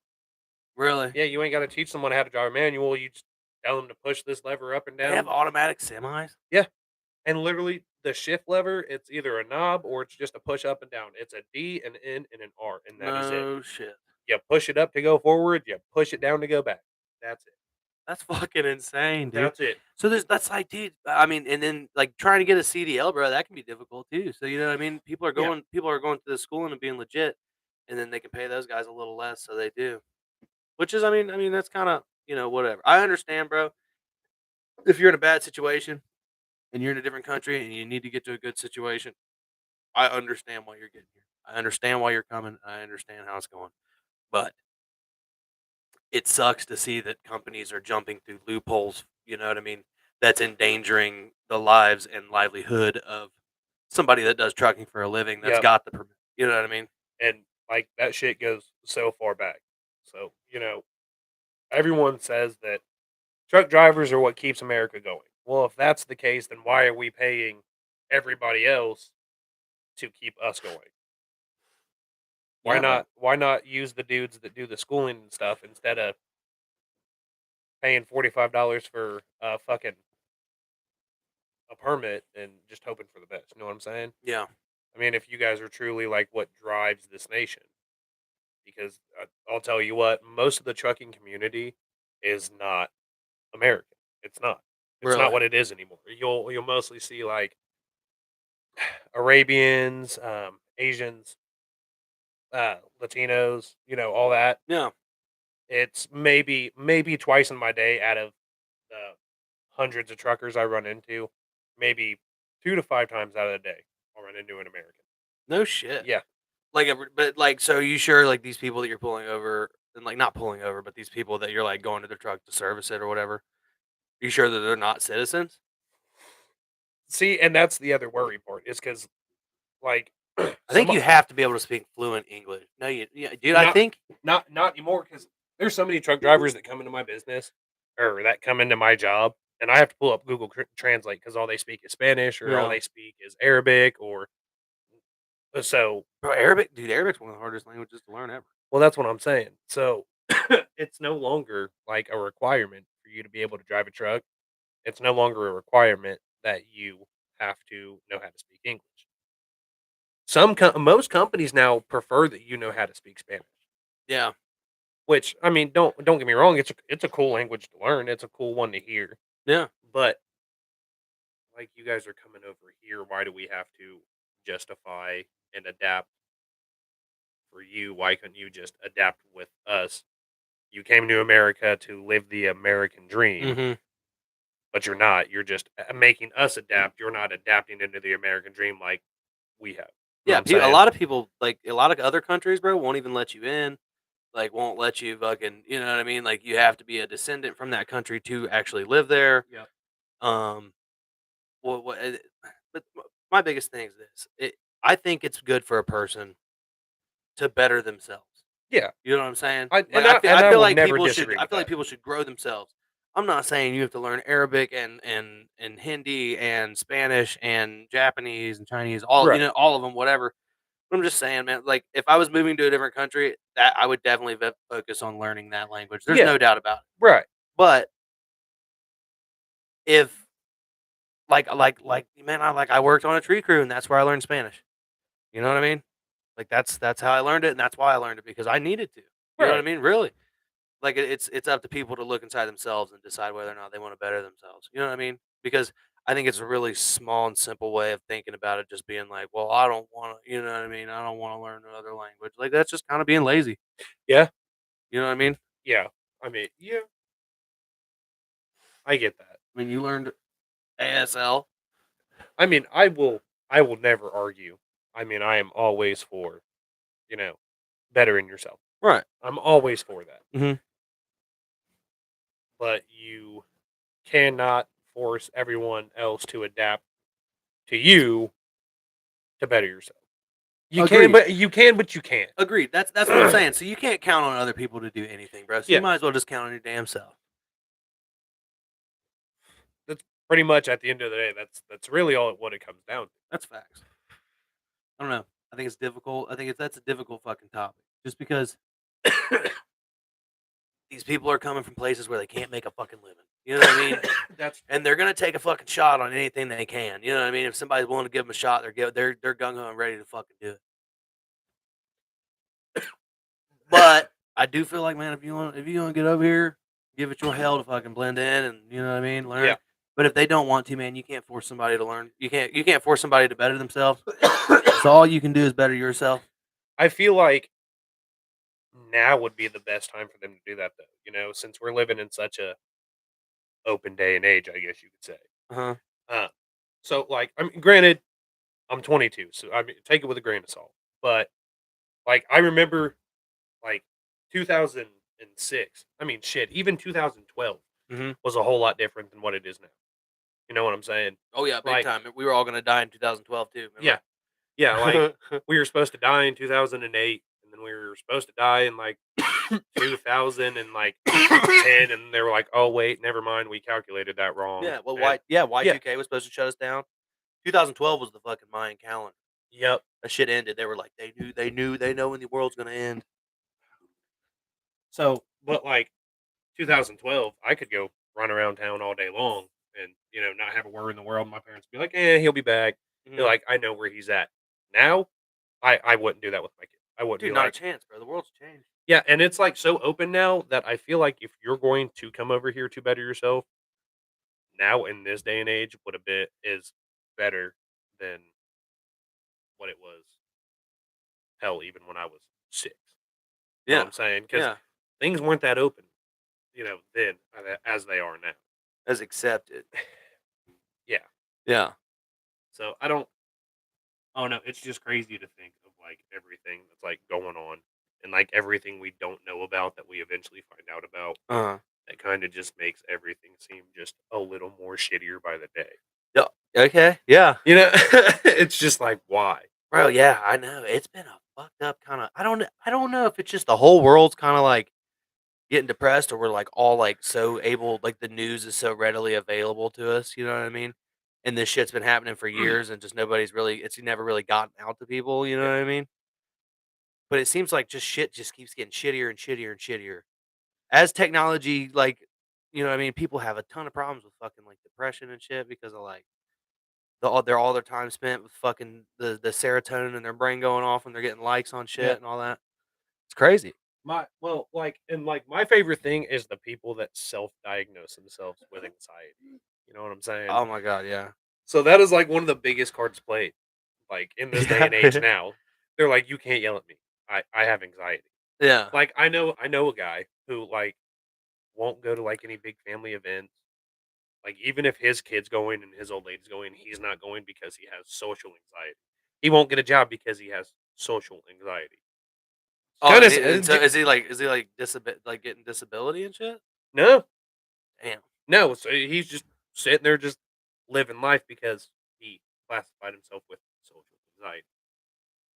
Really?
Yeah, you ain't got to teach someone how to drive a manual. You just tell them to push this lever up and
They have
down.
automatic semis?
Yeah, and literally the shift lever, it's either a knob or it's just a push up and down. It's a D, an N, and an R, and that is it.
No shit.
You push it up to go forward. You push it down to go back. That's it.
That's fucking insane, dude.
That's it.
So that's like, dude, I mean, and then, like, trying to get a CDL, bro, that can be difficult too. So, you know what I mean?
Yeah.
People are going to the schooling and being legit, and then they can pay those guys a little less, so they do. Which is, I mean, that's kinda, whatever. I understand, bro. If you're in a bad situation and you're in a different country and you need to get to a good situation, I understand why you're getting here. I understand why you're coming. I understand how it's going. But it sucks to see that companies are jumping through loopholes, you know what I mean? That's endangering the lives and livelihood of somebody that does trucking for a living that's
Yep.
got the permit. You know what I mean?
And like that shit goes so far back. So, everyone says that truck drivers are what keeps America going. Well, if that's the case, then why are we paying everybody else to keep us going?
Yeah, bro.
Why not use the dudes that do the schooling and stuff instead of paying $45 for fucking a permit and just hoping for the best. You know what I'm saying?
Yeah.
I mean, if you guys are truly like what drives this nation, because I'll tell you what, most of the trucking community is not American. It's not. It's not
Really?
what it is anymore. You'll mostly see like Arabians, Asians, Latinos, all that.
Yeah.
It's maybe twice in my day out of the hundreds of truckers I run into, maybe 2 to 5 times out of the day, I'll run into an American.
No shit.
Yeah.
Like, but like, so you sure like these people that you're pulling over and like not pulling over, but these people that you're like going to their truck to service it or whatever, you sure that they're not citizens?
See, and that's the other worry part is because like,
I think
some
you have to be able to speak fluent English. No, yeah, dude. I
not
think
not anymore because there's so many truck drivers that come into my business or that come into my job, and I have to pull up Google Translate because all they speak is Spanish or all
yeah.
they speak is Arabic or so
Bro, Arabic, dude, Arabic's one of the hardest languages to learn ever.
well, that's what I'm saying. So, it's no longer, like, a requirement for you to be able to drive a truck. It's no longer a requirement that you have to know how to speak English. Most companies now prefer that you know how to speak Spanish,
Yeah,
which, I mean, don't get me wrong, it's a cool language to learn, it's a cool one to hear,
yeah,
but like you guys are coming over here. Why do we have to justify and adapt for you? Why couldn't you just adapt with us? You came to America to live the American dream,
Mhm.
but you're not. You're just making us adapt. You're not adapting into the American dream like we have. You know what
Yeah,
I'm
a
saying?
lot of people, like, a lot of other countries, bro, won't even let you in, like, won't let you fucking you know what I mean? Like, you have to be a descendant from that country to actually live there.
Yep.
Um, what but my biggest thing is this, I think it's good for a person to better themselves.
Yeah.
You know what I'm saying?
I
Like,
and I and
I
I
feel
will
like
never
people should
disagree
I
with
feel like
that.
people should grow themselves. I'm not saying you have to learn Arabic and Hindi and Spanish and Japanese and Chinese, all
Right.
all of them, whatever. But I'm just saying, man, like, if I was moving to a different country, that I would definitely focus on learning that language. There's
Yeah.
no doubt about it.
Right.
But if man, I worked on a tree crew and that's where I learned Spanish. You know what I mean? Like that's how I learned it and that's why I learned it because I needed to. You know what I
Right.
mean? Really. Like, it's up to people to look inside themselves and decide whether or not they wanna better themselves, you know what I mean? Because I think it's a really small and simple way of thinking about it, just being like, "Well, I don't wanna" you know what I mean? "I don't wanna learn another language." Like, that's just kinda being lazy,
Yeah.
you know what I mean?
Yeah. I mean, yeah, I get that.
I mean, you learned ASL.
I mean, I will never argue. I mean, I am always for, you know, bettering yourself.
Right.
I'm always for that.
Mhm.
But you cannot force everyone else to adapt to you to better yourself.
Agreed.
You can, but you can't.
Agreed. That's what I'm saying. So you can't count on other people to do anything, bro, so you
Yeah,
might as well just count on your damn self.
that's pretty much at the end of the day. That's really all what it comes down
That's facts. I don't know. I think it's difficult. I think that's a difficult fucking topic just because
to.
these people are coming from places where they can't make a fucking living. You know what I mean?
That's
And they're gonna take a fucking shot on anything they can. You know what I mean? If somebody's willing to give them a shot, they're gung ho and ready to fucking do it. But I do feel like, man, if you want to get over here, give it your hell to fucking blend in and you know what I mean,
yeah.
learn. But if they don't want to, man, you can't force somebody to learn. You can't force somebody to better themselves. So all you can do is better yourself.
I feel like now would be the best time for them to do that, though. Since we're living in such a open day and age, I guess you could say.
Uh huh.
Uh, so, like, I mean, granted, I'm 22, so I mean, take it with a grain of salt. But like, I remember like 2006. I mean, shit, even 2012
Hmm.
was a whole lot different than what it is now. You know what I'm saying?
Oh yeah, big
Like,
time. We were all gonna die in 2012 too.
yeah, yeah. Like, we were supposed to die in 2008, and then we were supposed to die in like 2000 and like 10, and they were like, "Oh wait, never mind, we calculated that wrong."
Yeah. Well,
And yeah,
Y2K was supposed to shut us down. 2012 was the fucking Mayan calendar.
yep.
That shit ended. They were like, they know when the world's gonna end.
So, but like 2012, I could go run around town all day long and not have a worry in the world. My parents would be like, "Eh, he'll be back." They're
Mhm.
like, "I know where he's at." Now, I wouldn't do that with my kid. I wouldn't
Dude,
be
not a
like,
chance, bro. The world's changed.
yeah, and it's like so open now that I feel like if you're going to come over here to better yourself, now in this day and age, what a bit is better than what it was. Hell, even when I was 6. You know what
Yeah.
I'm saying? Because
Yeah.
things weren't that open, then as they are now.
As accepted.
Yeah.
Yeah.
So I don't. Oh no, it's just crazy to think of like everything that's like going on and like everything we don't know about that we eventually find out about.
Uh-huh.
That kind of just makes everything seem just a little more shittier by the day.
Yeah. Okay. Yeah.
It's just like why?
Bro, yeah, I know. It's been a fucked up kinda I don't know if it's just the whole world's kinda like getting depressed or we're like all like so able like the news is so readily available to us, you know what I mean? And this shit's been happening for years and just nobody's really it's never really gotten out to people, you know
Yeah,
what I mean? But it seems like just shit just keeps getting shittier and shittier and shittier. As technology, like, you know what I mean? People have a ton of problems with fucking like depression and shit because of like all their time spent with fucking the serotonin in their brain going off when they're getting likes on
yeah.
shit and all that. It's crazy.
Like my favorite thing is the people that self-diagnose themselves with anxiety. You know what I'm saying?
Oh my god, yeah.
So that is like one of the biggest cards played, like in this day and age
Yeah.
now. They're like, you can't yell at me. I have anxiety.
Yeah.
Like I know a guy who like won't go to like any big family events. Like even if his kid's going and his old lady's going, he's not going because he has social anxiety. He won't get a job because he has social anxiety.
Oh,
Kind
and,
of
and so is he like like getting disability and shit?
no,
Damn.
no. So he's just sitting there, just living life because he classified himself with social anxiety.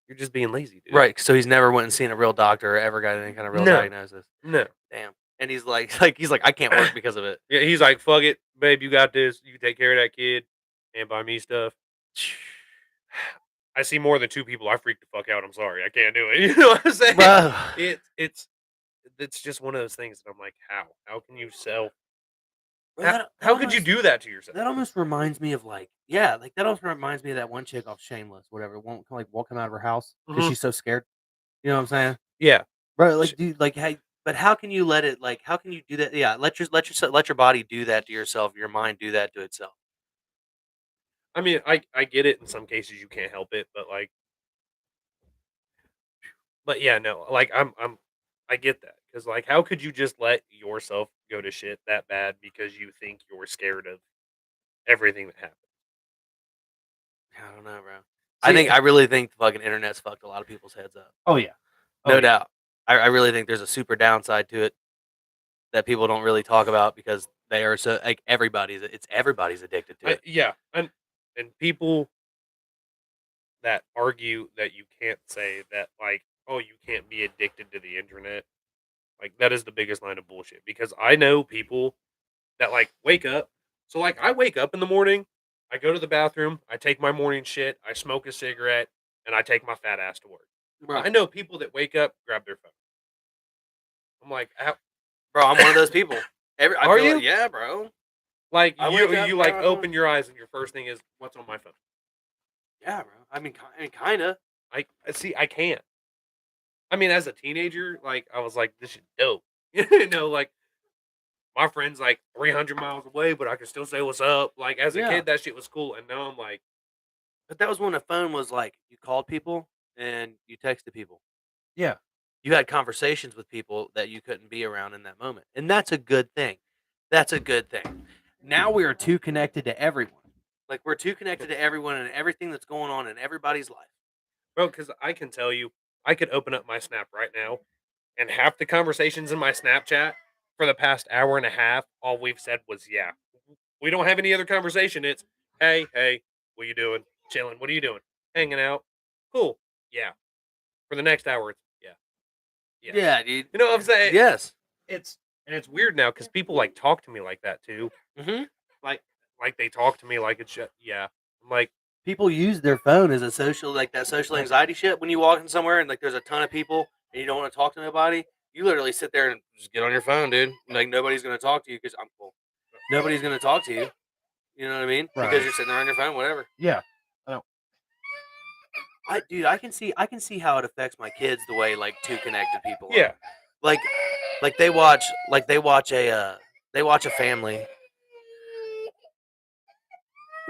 You're just being lazy, dude.
Right. So he's never went and seen a real doctor or ever got any kind of real
No,
diagnosis.
no.
Damn. And he's like, he's like, I can't work because of it.
Yeah, he's like, "Fuck it, babe, you got this. You can take care of that kid and buy me stuff." I see more than 2 people, I freak the fuck out. I'm sorry, I can't do it. You know what I'm saying?
Well,
It it's just one of those things that I'm like, how? How can you sell?
that
How could you
almost
do that to yourself?
that almost reminds me of like, yeah, like that almost reminds me of that one chick off Shameless, whatever, won't like walking out of her house because
Mhm.
she's so scared. You know what I'm saying?
Yeah.
Bro,
Sh
like, dude, like, hey, but how can you let it? Like, how can you do that? Yeah, let your body do that to yourself. Your mind do that to itself.
I mean, I get it in some cases you can't help it, but yeah, no, like, I get that because like, how could you just let yourself go to shit that bad because you think you're scared of everything that happens?
I don't know, bro.
See
I really think the fucking internet's fucked a lot of people's heads up.
Oh, yeah. Oh,
No
yeah.
doubt. I really think there's a super downside to it that people don't really talk about because they are so like everybody's addicted to it.
Yeah, and people that argue that you can't say that, like, "Oh, you can't be addicted to the internet," like, that is the biggest line of bullshit because I know people that, like, wake up so, like, I wake up in the morning, I go to the bathroom, I take my morning shit, I smoke a cigarette, and I take my fat ass to work. I
Right.
know people that wake up, grab their phone. I'm like, "How?"
Bro, I'm one of those people. I
Are
feel like,
you?
yeah, bro.
Like,
I wake up,
like,
grab my phone.
open your eyes and your first thing is, "What's on my phone?"
Yeah, bro. I mean, kinda.
I see, I can't. I mean, as a teenager, like, I was like, "This is dope." You know, like, my friend's, like, 300 miles away, but I can still say, "What's up?" Like, as a
Yeah.
kid, that shit was cool, and now I'm like,
But that was when a phone was like you called people and you texted people.
yeah.
You had conversations with people that you couldn't be around in that moment. And that's a good thing. That's a good thing. Now we are too connected to everyone. Like we're too connected to everyone and everything that's going on in everybody's life.
Bro, because I can tell you, I could open up my Snap right now, and half the conversations in my Snapchat for the past hour and a half, all we've said was, "Yeah." We don't have any other conversation, it's, "Hey, hey, what you doing? Chilling. What are you doing? Hanging out. Cool. Yeah." For the next hour, it's, "Yeah, yeah."
Yeah, dude.
You know what I'm saying?
Yes.
It's and it's weird now because people, like, talk to me like that too.
Hmm.
Like they talk to me like it's yeah. I'm like,
People use their phone as a social, like that social anxiety shit. When you walk in somewhere and like there's a ton of people and you don't want to talk to nobody, you literally sit there and just get on your phone, dude. Like nobody's gonna talk to you because I'm cool. Nobody's gonna talk to you. You know what I mean? Because
right.
you're sitting there on your phone, whatever.
Yeah. I don't
Dude, I can see how it affects my kids the way like two connected people are.
yeah.
Like they watch a family.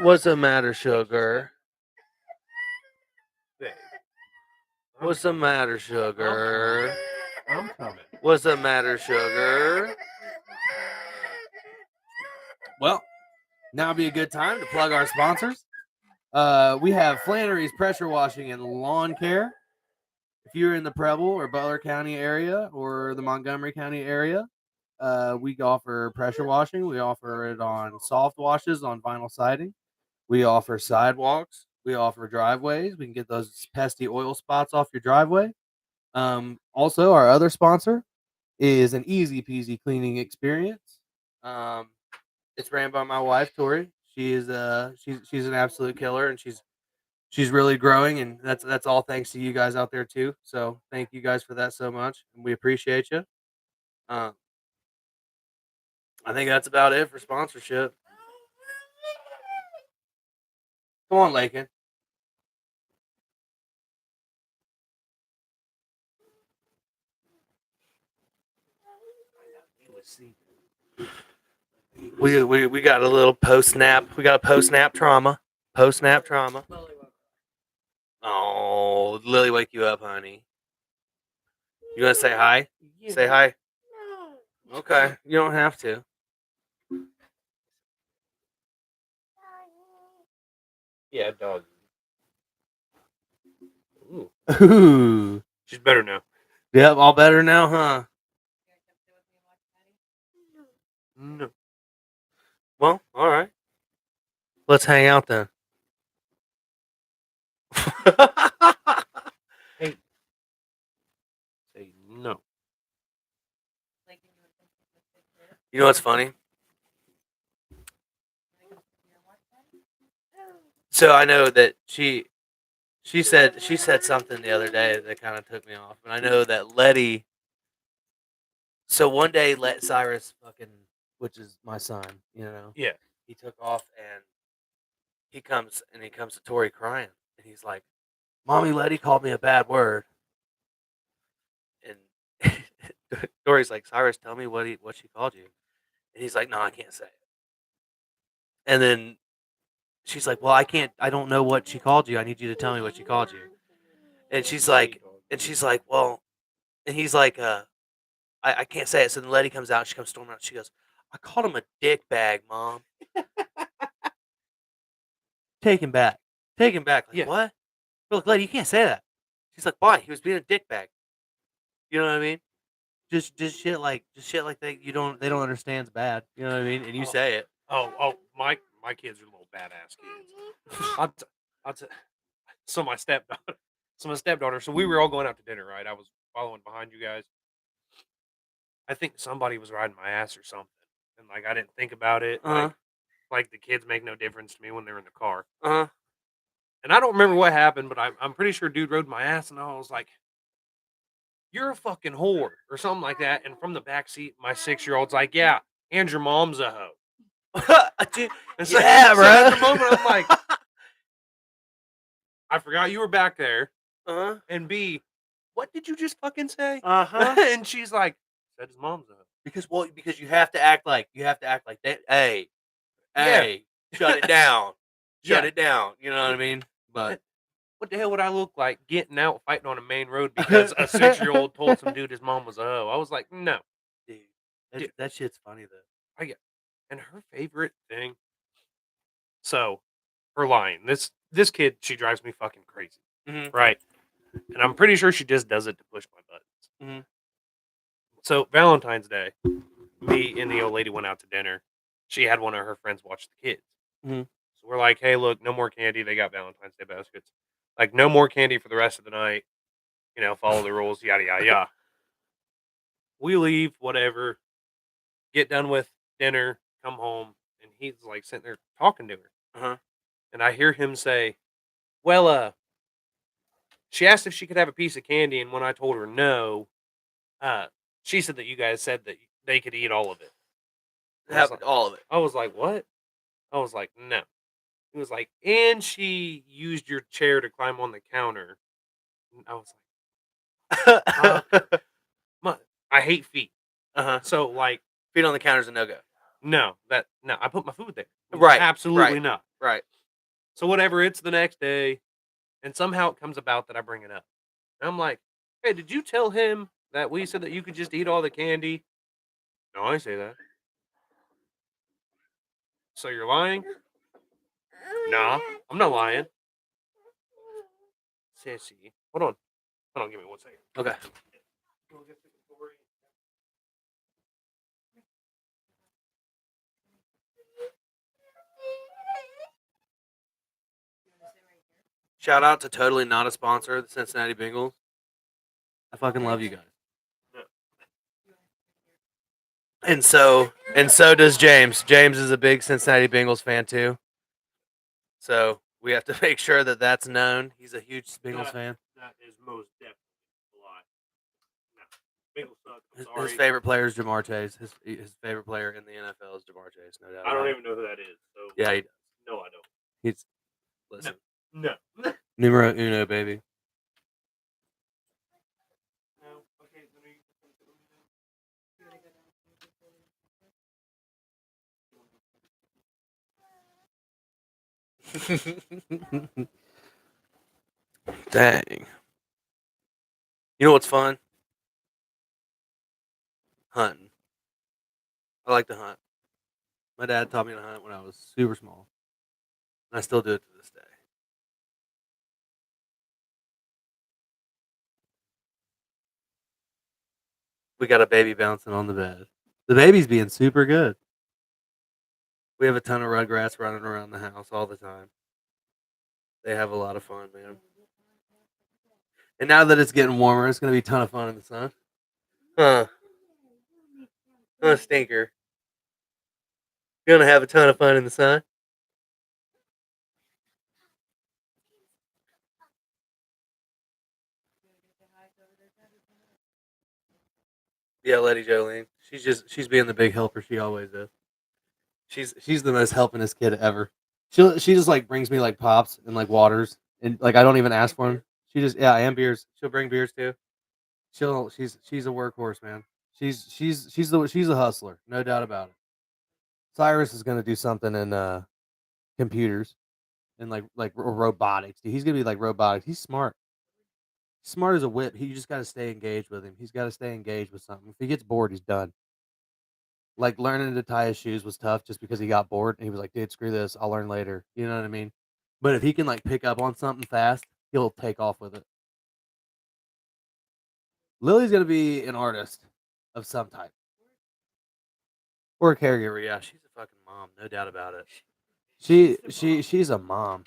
What's the matter, sugar?
Babe, I'm
What's the
coming.
matter,
I'm coming.
sugar?
I'm coming.
What's the matter, sugar? Well, now would be a good time to plug our sponsors. We have Flannery's Pressure Washing and Lawn Care. If you're in the Preble or Butler County area or the Montgomery County area, we offer pressure washing. We offer it on soft washes on vinyl siding. We offer sidewalks. We offer driveways. We can get those pesky oil spots off your driveway. Also, our other sponsor is an easy peasy cleaning experience. Um, it's ran by my wife, Tori. She's an absolute killer, and she's really growing, and that's all thanks to you guys out there too. So thank you guys for that so much, and we appreciate you. Um, I think that's about it for sponsorship. Come on, Lakin. We got a little post snap. We got a post snap trauma. Post-nap trauma. Oh, Lily wake you up, honey. You want to say hi? Say hi. Okay. You don't have to.
Yeah, dog. Ooh.
Ooh.
She's better now.
Yep, all better now, huh?
No.
Well, all right. Let's hang out then.
Hey. Say no.
You know what's funny? So I know that she said something the other day that kind of took me off, and I know that Letty. So one day, let Cyrus fucking, which is my son,
Yeah.
he took off and he comes to Tori crying, and he's like, "Mommy, Letty called me a bad word," and Tori's like, "Cyrus, tell me what she called you," and he's like, "No, I can't say it," and then she's like, "Well, I don't know what she called you. I need you to tell me what she called you," and she's like, "Well," and he's like, I can't say it. So then Letty comes out. She comes storming out. She goes, "I called him a dick bag, Mom." Take him back. Take him back. Like,
Yeah.
what? Look, Letty, you can't say that. She's like, why? He was being a dick bag. You know what I mean? Just shit like they don't understand is bad. You know what I mean? And you say it.
My kids are little badass kids. I'll t- so my stepdaughter. So we were all going out to dinner, right? I was following behind you guys. I think somebody was riding my ass or something, and like I didn't think about it. Like the kids make no difference to me when they're in the car. And I don't remember what happened, but I'm pretty sure dude rode my ass, and I was like, "You're a fucking whore" or something like that. And from the back seat, my 6-year-old's like, "Yeah, and your mom's a hoe."
Dude,
And so,
yeah,
so
bro.
at the moment, I'm like, I forgot you were back there. And B, what did you just fucking say? And she's like, said his mom's a hoe.
Because you have to act like that. Hey,
Yeah.
hey, shut it down. Shut
Yeah.
it down. You know what I mean? But
What the hell would I look like getting out fighting on a main road because a 6-year-old told some dude his mom was a hoe? I was like, no.
dude, that shit's funny though.
I get, and her favorite thing. So, her line. This kid, she drives me fucking crazy, right? And I'm pretty sure she just does it to push my buttons. So Valentine's Day, me and the old lady went out to dinner. She had one of her friends watch the kids. So we're like, hey, look, no more candy. They got Valentine's Day baskets. Like, no more candy for the rest of the night. Follow the rules, yada, yada, yada. We leave, whatever, get done with dinner, come home, and he's like sitting there talking to her. And I hear him say, well, she asked if she could have a piece of candy, and when I told her no, she said that you guys said that they could eat all of it.
All of it.
I was like, what? I was like, no. He was like, and she used your chair to climb on the counter. And I was like, I hate feet. So like,
feet on the counter is a no go.
No, I put my food there.
Right.
Absolutely not.
Right.
So whatever, it's the next day, and somehow it comes about that I bring it up. And I'm like, hey, did you tell him that we said that you could just eat all the candy? No, I say that. So you're lying? Nah, I'm not lying. Sissy. Hold on, give me 1 second.
Okay. Shout out to totally not a sponsor of the Cincinnati Bengals. I fucking love you guys. And so does James. James is a big Cincinnati Bengals fan too. So we have to make sure that that's known. He's a huge Bengals fan.
That is most definitely a lie. No. Bengals suck.
His favorite player is Jamar Chase. His favorite player in the NFL is Jamar Chase. No doubt.
I don't even know who that is. So
yeah, he does.
No, I don't.
He's listen.
No.
Numero uno, baby. Dang. You know what's fun? Hunting. I like to hunt. My dad taught me to hunt when I was super small, and I still do it to this day. We got a baby bouncing on the bed. The baby's being super good. We have a ton of rugrats running around the house all the time. They have a lot of fun, man. And now that it's getting warmer, it's going to be a ton of fun in the sun. Huh. Huh, stinker. Gonna have a ton of fun in the sun. Yeah, Letty Jolene. She's being the big helper she always is. She's the most helpingest kid ever. She just like brings me like pops and like waters and like I don't even ask for them. She just and beers. She'll bring beers too. She's a workhorse, man. She's a hustler, no doubt about it. Cyrus is gonna do something in computers and like robotics. He's gonna be like robotics. He's smart. Smart as a whip. He just got to stay engaged with him. He's got to stay engaged with something. If he gets bored, he's done. Like learning to tie his shoes was tough just because he got bored and he was like, dude, screw this. I'll learn later. You know what I mean? But if he can like pick up on something fast, he'll take off with it. Lily's gonna be an artist of some type. Or a caregiver, yeah. She's a fucking mom, no doubt about it. She's a mom.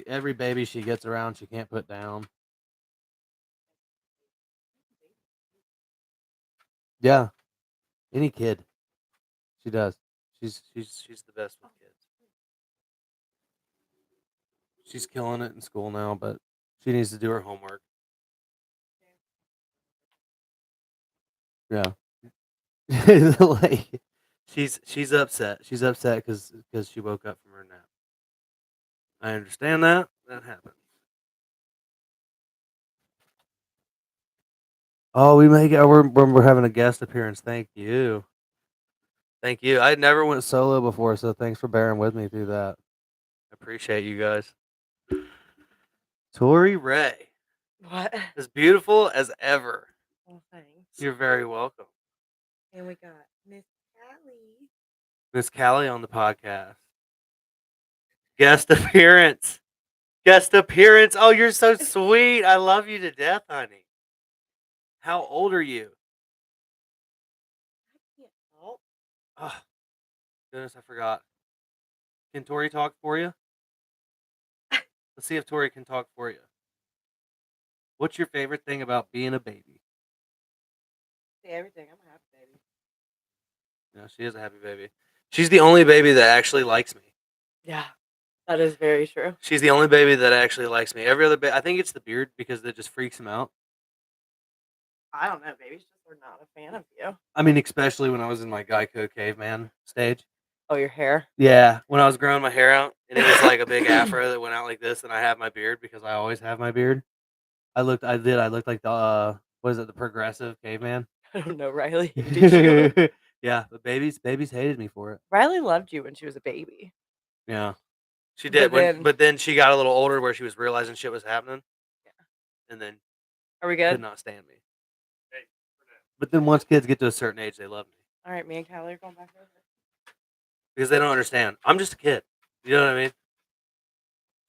Every baby she gets around she can't put down. Yeah. Any kid. She does. She's the best with kids. She's killing it in school now, but she needs to do her homework. Yeah. Like she's upset. She's upset because she woke up from her nap. I understand that. That happens. Oh, we may get we're having a guest appearance. Thank you. Thank you. I never went solo before, so thanks for bearing with me through that. I appreciate you guys. Tori Ray.
What?
As beautiful as ever.
Well, thanks.
You're very welcome.
And we got Miss Callie.
Miss Callie on the podcast. Guest appearance. Guest appearance. Oh, you're so sweet. I love you to death, honey. How old are you?
Oh,
Oh, goodness, I forgot. Can Tori talk for you? Let's see if Tori can talk for you. What's your favorite thing about being a baby?
see everything. I'm a happy baby.
No, she is a happy baby. She's the only baby that actually likes me.
Yeah, that is very true.
She's the only baby that actually likes me. Every other baby, I think it's the beard because it just freaks him out.
I don't know. Babies just are not a fan of you.
I mean, especially when I was in my Geico caveman stage.
Oh, your hair?
Yeah, when I was growing my hair out and it was like a big afro that went out like this, and I have my beard because I always have my beard. I looked like the what is it, the progressive caveman?
I don't know. Riley hated you.
Yeah, but babies hated me for it.
Riley loved you when she was a baby.
Yeah, she did. But then she got a little older where she was realizing shit was happening.
Yeah.
And then
are we
could
good?
not stand me. But then once kids get to a certain age, they love me.
All right, me and Callie are going back over.
Because they don't understand. I'm just a kid. You know what I mean?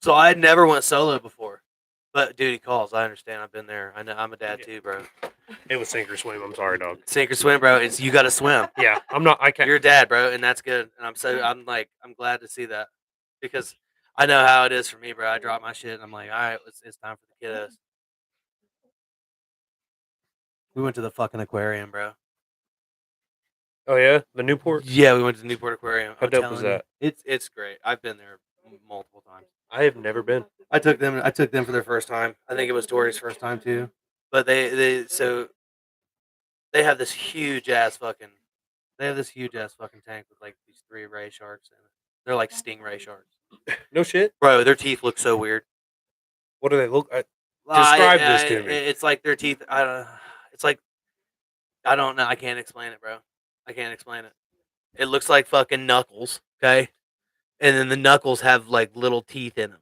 So I never went solo before. But duty calls. I understand. I've been there. I know. I'm a dad too, bro.
It was sink or swim. I'm sorry, dog.
Sink or swim, bro. It's you got to swim.
Yeah, I'm not. I can't.
You're a dad, bro, and that's good. And I'm glad to see that because I know how it is for me, bro. I drop my shit and I'm like, all right, it's time for the kiddos. We went to the fucking aquarium, bro.
Oh yeah, the Newport.
Yeah, we went to the Newport Aquarium.
How dope was that?
It's great. I've been there multiple times.
I have never been.
I took them for their first time. I think it was Tori's first time too. But they have this huge ass fucking tank with like these 3 ray sharks in it. They're like stingray sharks.
No shit,
bro. Their teeth look so weird.
What do they look? Describe this to me.
It's like their teeth. I don't. It's like I don't know. I can't explain it, bro. I can't explain it. It looks like fucking knuckles. Okay, and then the knuckles have like little teeth in them,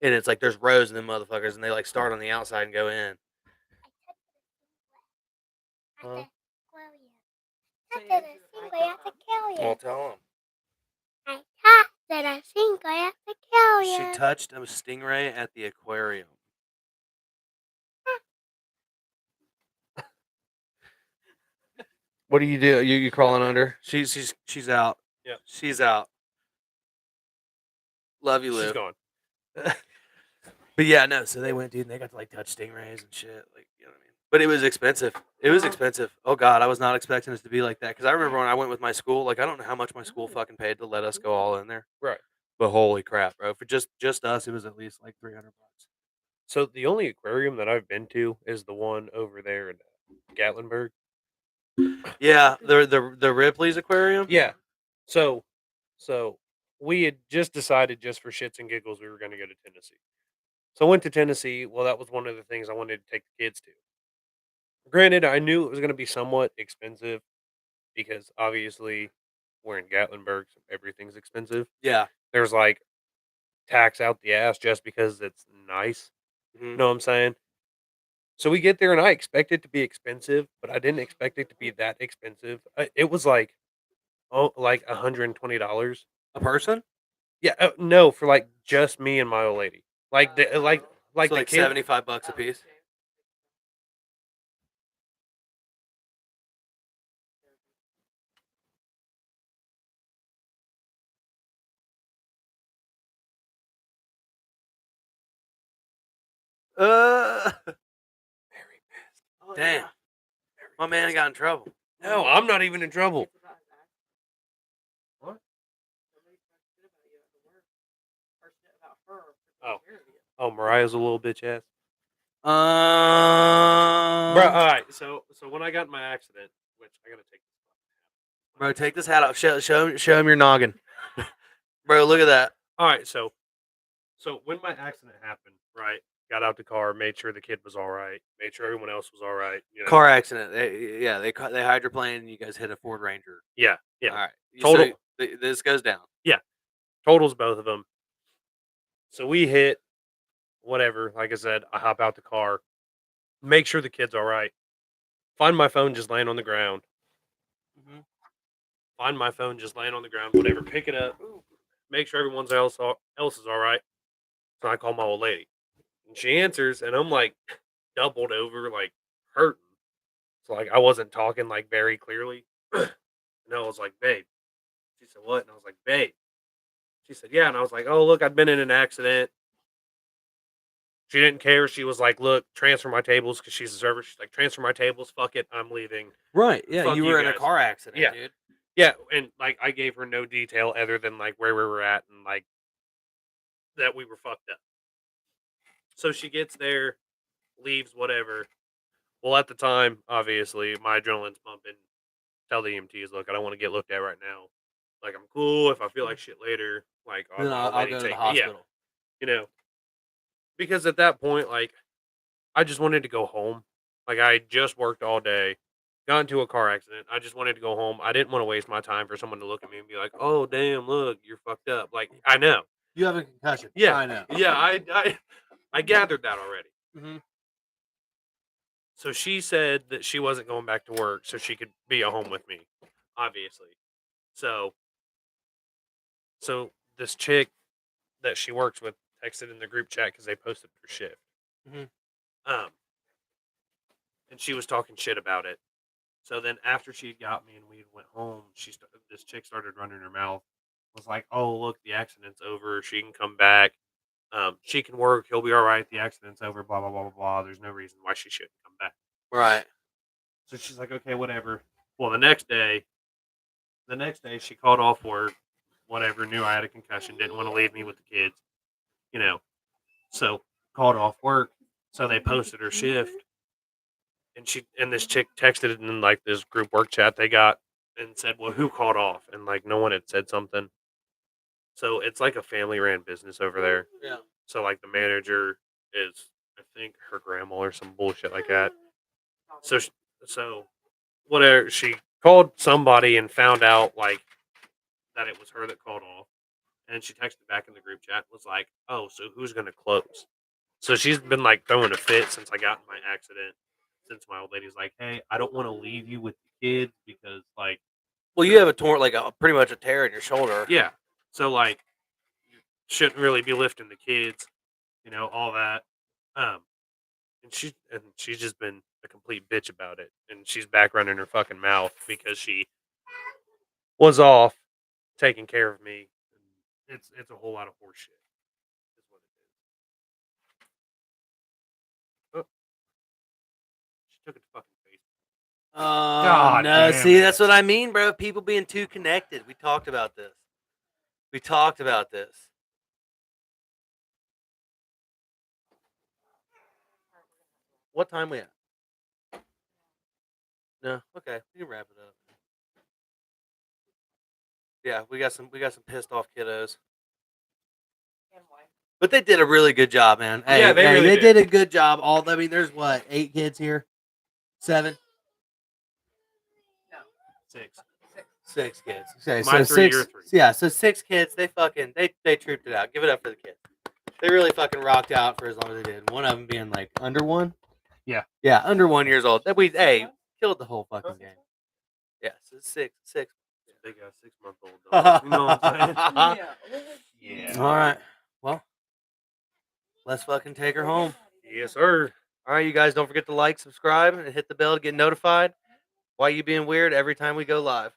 and it's like there's rows of them motherfuckers, and they like start on the outside and go in.
Huh?
Well, tell them.
I thought that I think I have to kill you.
She touched a stingray at the aquarium. What do? You crawling under? She's out.
Yep.
She's out. Love you, Lou.
She's gone.
But yeah, no. So they went, dude, and they got to like touch stingrays and shit, like you know what I mean. But it was expensive. It was expensive. Oh God, I was not expecting it to be like that because I remember when I went with my school, like I don't know how much my school fucking paid to let us go all in there.
Right.
But holy crap, bro! For just us, it was at least like $300.
So the only aquarium that I've been to is the one over there in Gatlinburg.
Yeah, the Ripley's aquarium.
Yeah. So we had just decided, just for shits and giggles, we were going to go to Tennessee. So I went to Tennessee. Well, that was one of the things I wanted to take the kids to. Granted, I knew it was going to be somewhat expensive because obviously we're in Gatlinburg, so everything's expensive.
Yeah.
There's like tax out the ass just because it's nice.
Mm-hmm.
You know what I'm saying? So we get there, and I expect it to be expensive, but I didn't expect it to be that expensive. It was like, like $120
A person?
Yeah, no, for like just me and my old lady. Like the like
So
the
like
kid.
$75 a piece. Very pissed. Damn. My man got in trouble.
No, I'm not even in trouble. What? Oh, Mariah's a little bitch ass. Bro, all right. So when I got in my accident, which I gotta take.
Bro, take this hat off. Show him your noggin. Bro, look at that.
All right, so when my accident happened, right? Got out the car, made sure the kid was all right, made sure everyone else was all right. You know?
Car accident. They hydroplaned and you guys hit a Ford Ranger.
Yeah.
All right.
Total.
So this goes down.
Yeah. Totals both of them. So we hit whatever. Like I said, I hop out the car, make sure the kid's all right. Find my phone just laying on the ground.
Mm-hmm.
Find my phone just laying on the ground. Whatever. Pick it up. Make sure everyone else is all right. So I call my old lady, and she answers, and I'm like doubled over, like hurting. So like I wasn't talking like very clearly. And I was like, "Babe." She said, "What?" And I was like, "Babe." She said, "Yeah." And I was like, "Oh, look, I'd been in an accident." She didn't care. She was like, "Look, transfer my tables," because she's a server. She's like, "Transfer my tables. Fuck it, I'm leaving."
Right. Yeah.
Fuck
You
you
were in a
guys.
car accident,
Yeah.
dude.
Yeah, and like I gave her no detail other than like where we were at and like that we were fucked up. So she gets there, leaves, whatever. Well, at the time, obviously, my adrenaline's pumping. Tell the EMTs, look, I don't want to get looked at right now. Like, I'm cool. If I feel like shit later, like,
Then I'll go to the hospital.
You know, because at that point, like, I just wanted to go home. Like, I just worked all day, got into a car accident. I just wanted to go home. I didn't want to waste my time for someone to look at me and be like, "Oh, damn, look, you're fucked up." Like, I know.
You have a concussion.
Yeah,
I know.
Yeah, I gathered that already.
Mm-hmm.
So she said that she wasn't going back to work, so she could be at home with me, obviously. So this chick that she works with texted in the group chat because they posted her shift.
Mm-hmm.
And she was talking shit about it. So then after she got me and we went home, this chick started running her mouth. Was like, "Oh, look, the accident's over. She can come back. She can work. He'll be all right. The accident's over. Blah blah blah blah blah. There's no reason why she shouldn't come back."
Right.
So she's like, "Okay, whatever." Well, the next day she called off work. Whatever, knew I had a concussion. Didn't want to leave me with the kids. You know, so called off work. So they posted her shift, and this chick texted in like this group work chat they got and said, "Well, who called off?" And like no one had said something. So it's like a family ran business over there.
Yeah.
So like the manager is, I think, her grandma or some bullshit like that. So whatever, she called somebody and found out like that it was her that called off, And she texted back in the group chat, was like, "Oh, so who's gonna close?" So she's been like throwing a fit since I got in my accident. Since my old lady's like, "Hey, I don't want to leave you with the kids because like,
Well, you have a torn, like a pretty much a tear in your shoulder.
yeah, so like, you shouldn't really be lifting the kids, all that." Um, and she's just been a complete bitch about it, and she's back running her fucking mouth because she was off taking care of me. It's a whole lot of horseshit. Is what it is. Oh, she took it to fucking Facebook.
Oh
God
no!
damn
See,
it.
that's what I mean, bro. People being too connected. We talked about this. What time we at? No, okay, we can wrap it up. Yeah, we got some pissed off kiddos,
And wife.
but they did a really good job, man. Hey,
Yeah, they really
did
did.
a good job. I mean, there's what, 8 kids here, 7,
No.
6.
6 kids. Okay,
My
so
3,
6.
your 3.
Yeah, so 6 kids. They trooped it out. Give it up for the kids. They really fucking rocked out for as long as they did. One of them being like under 1.
Yeah.
Yeah, under 1 years old. That we killed the whole fucking game. Yeah, so 6.
Big ass 6-month-old dog. You know what I'm saying?
Yeah.
All right. Well, let's fucking take her home.
Yes, sir.
All right, you guys, don't forget to like, subscribe, and hit the bell to get notified. Why you being weird every time we go live.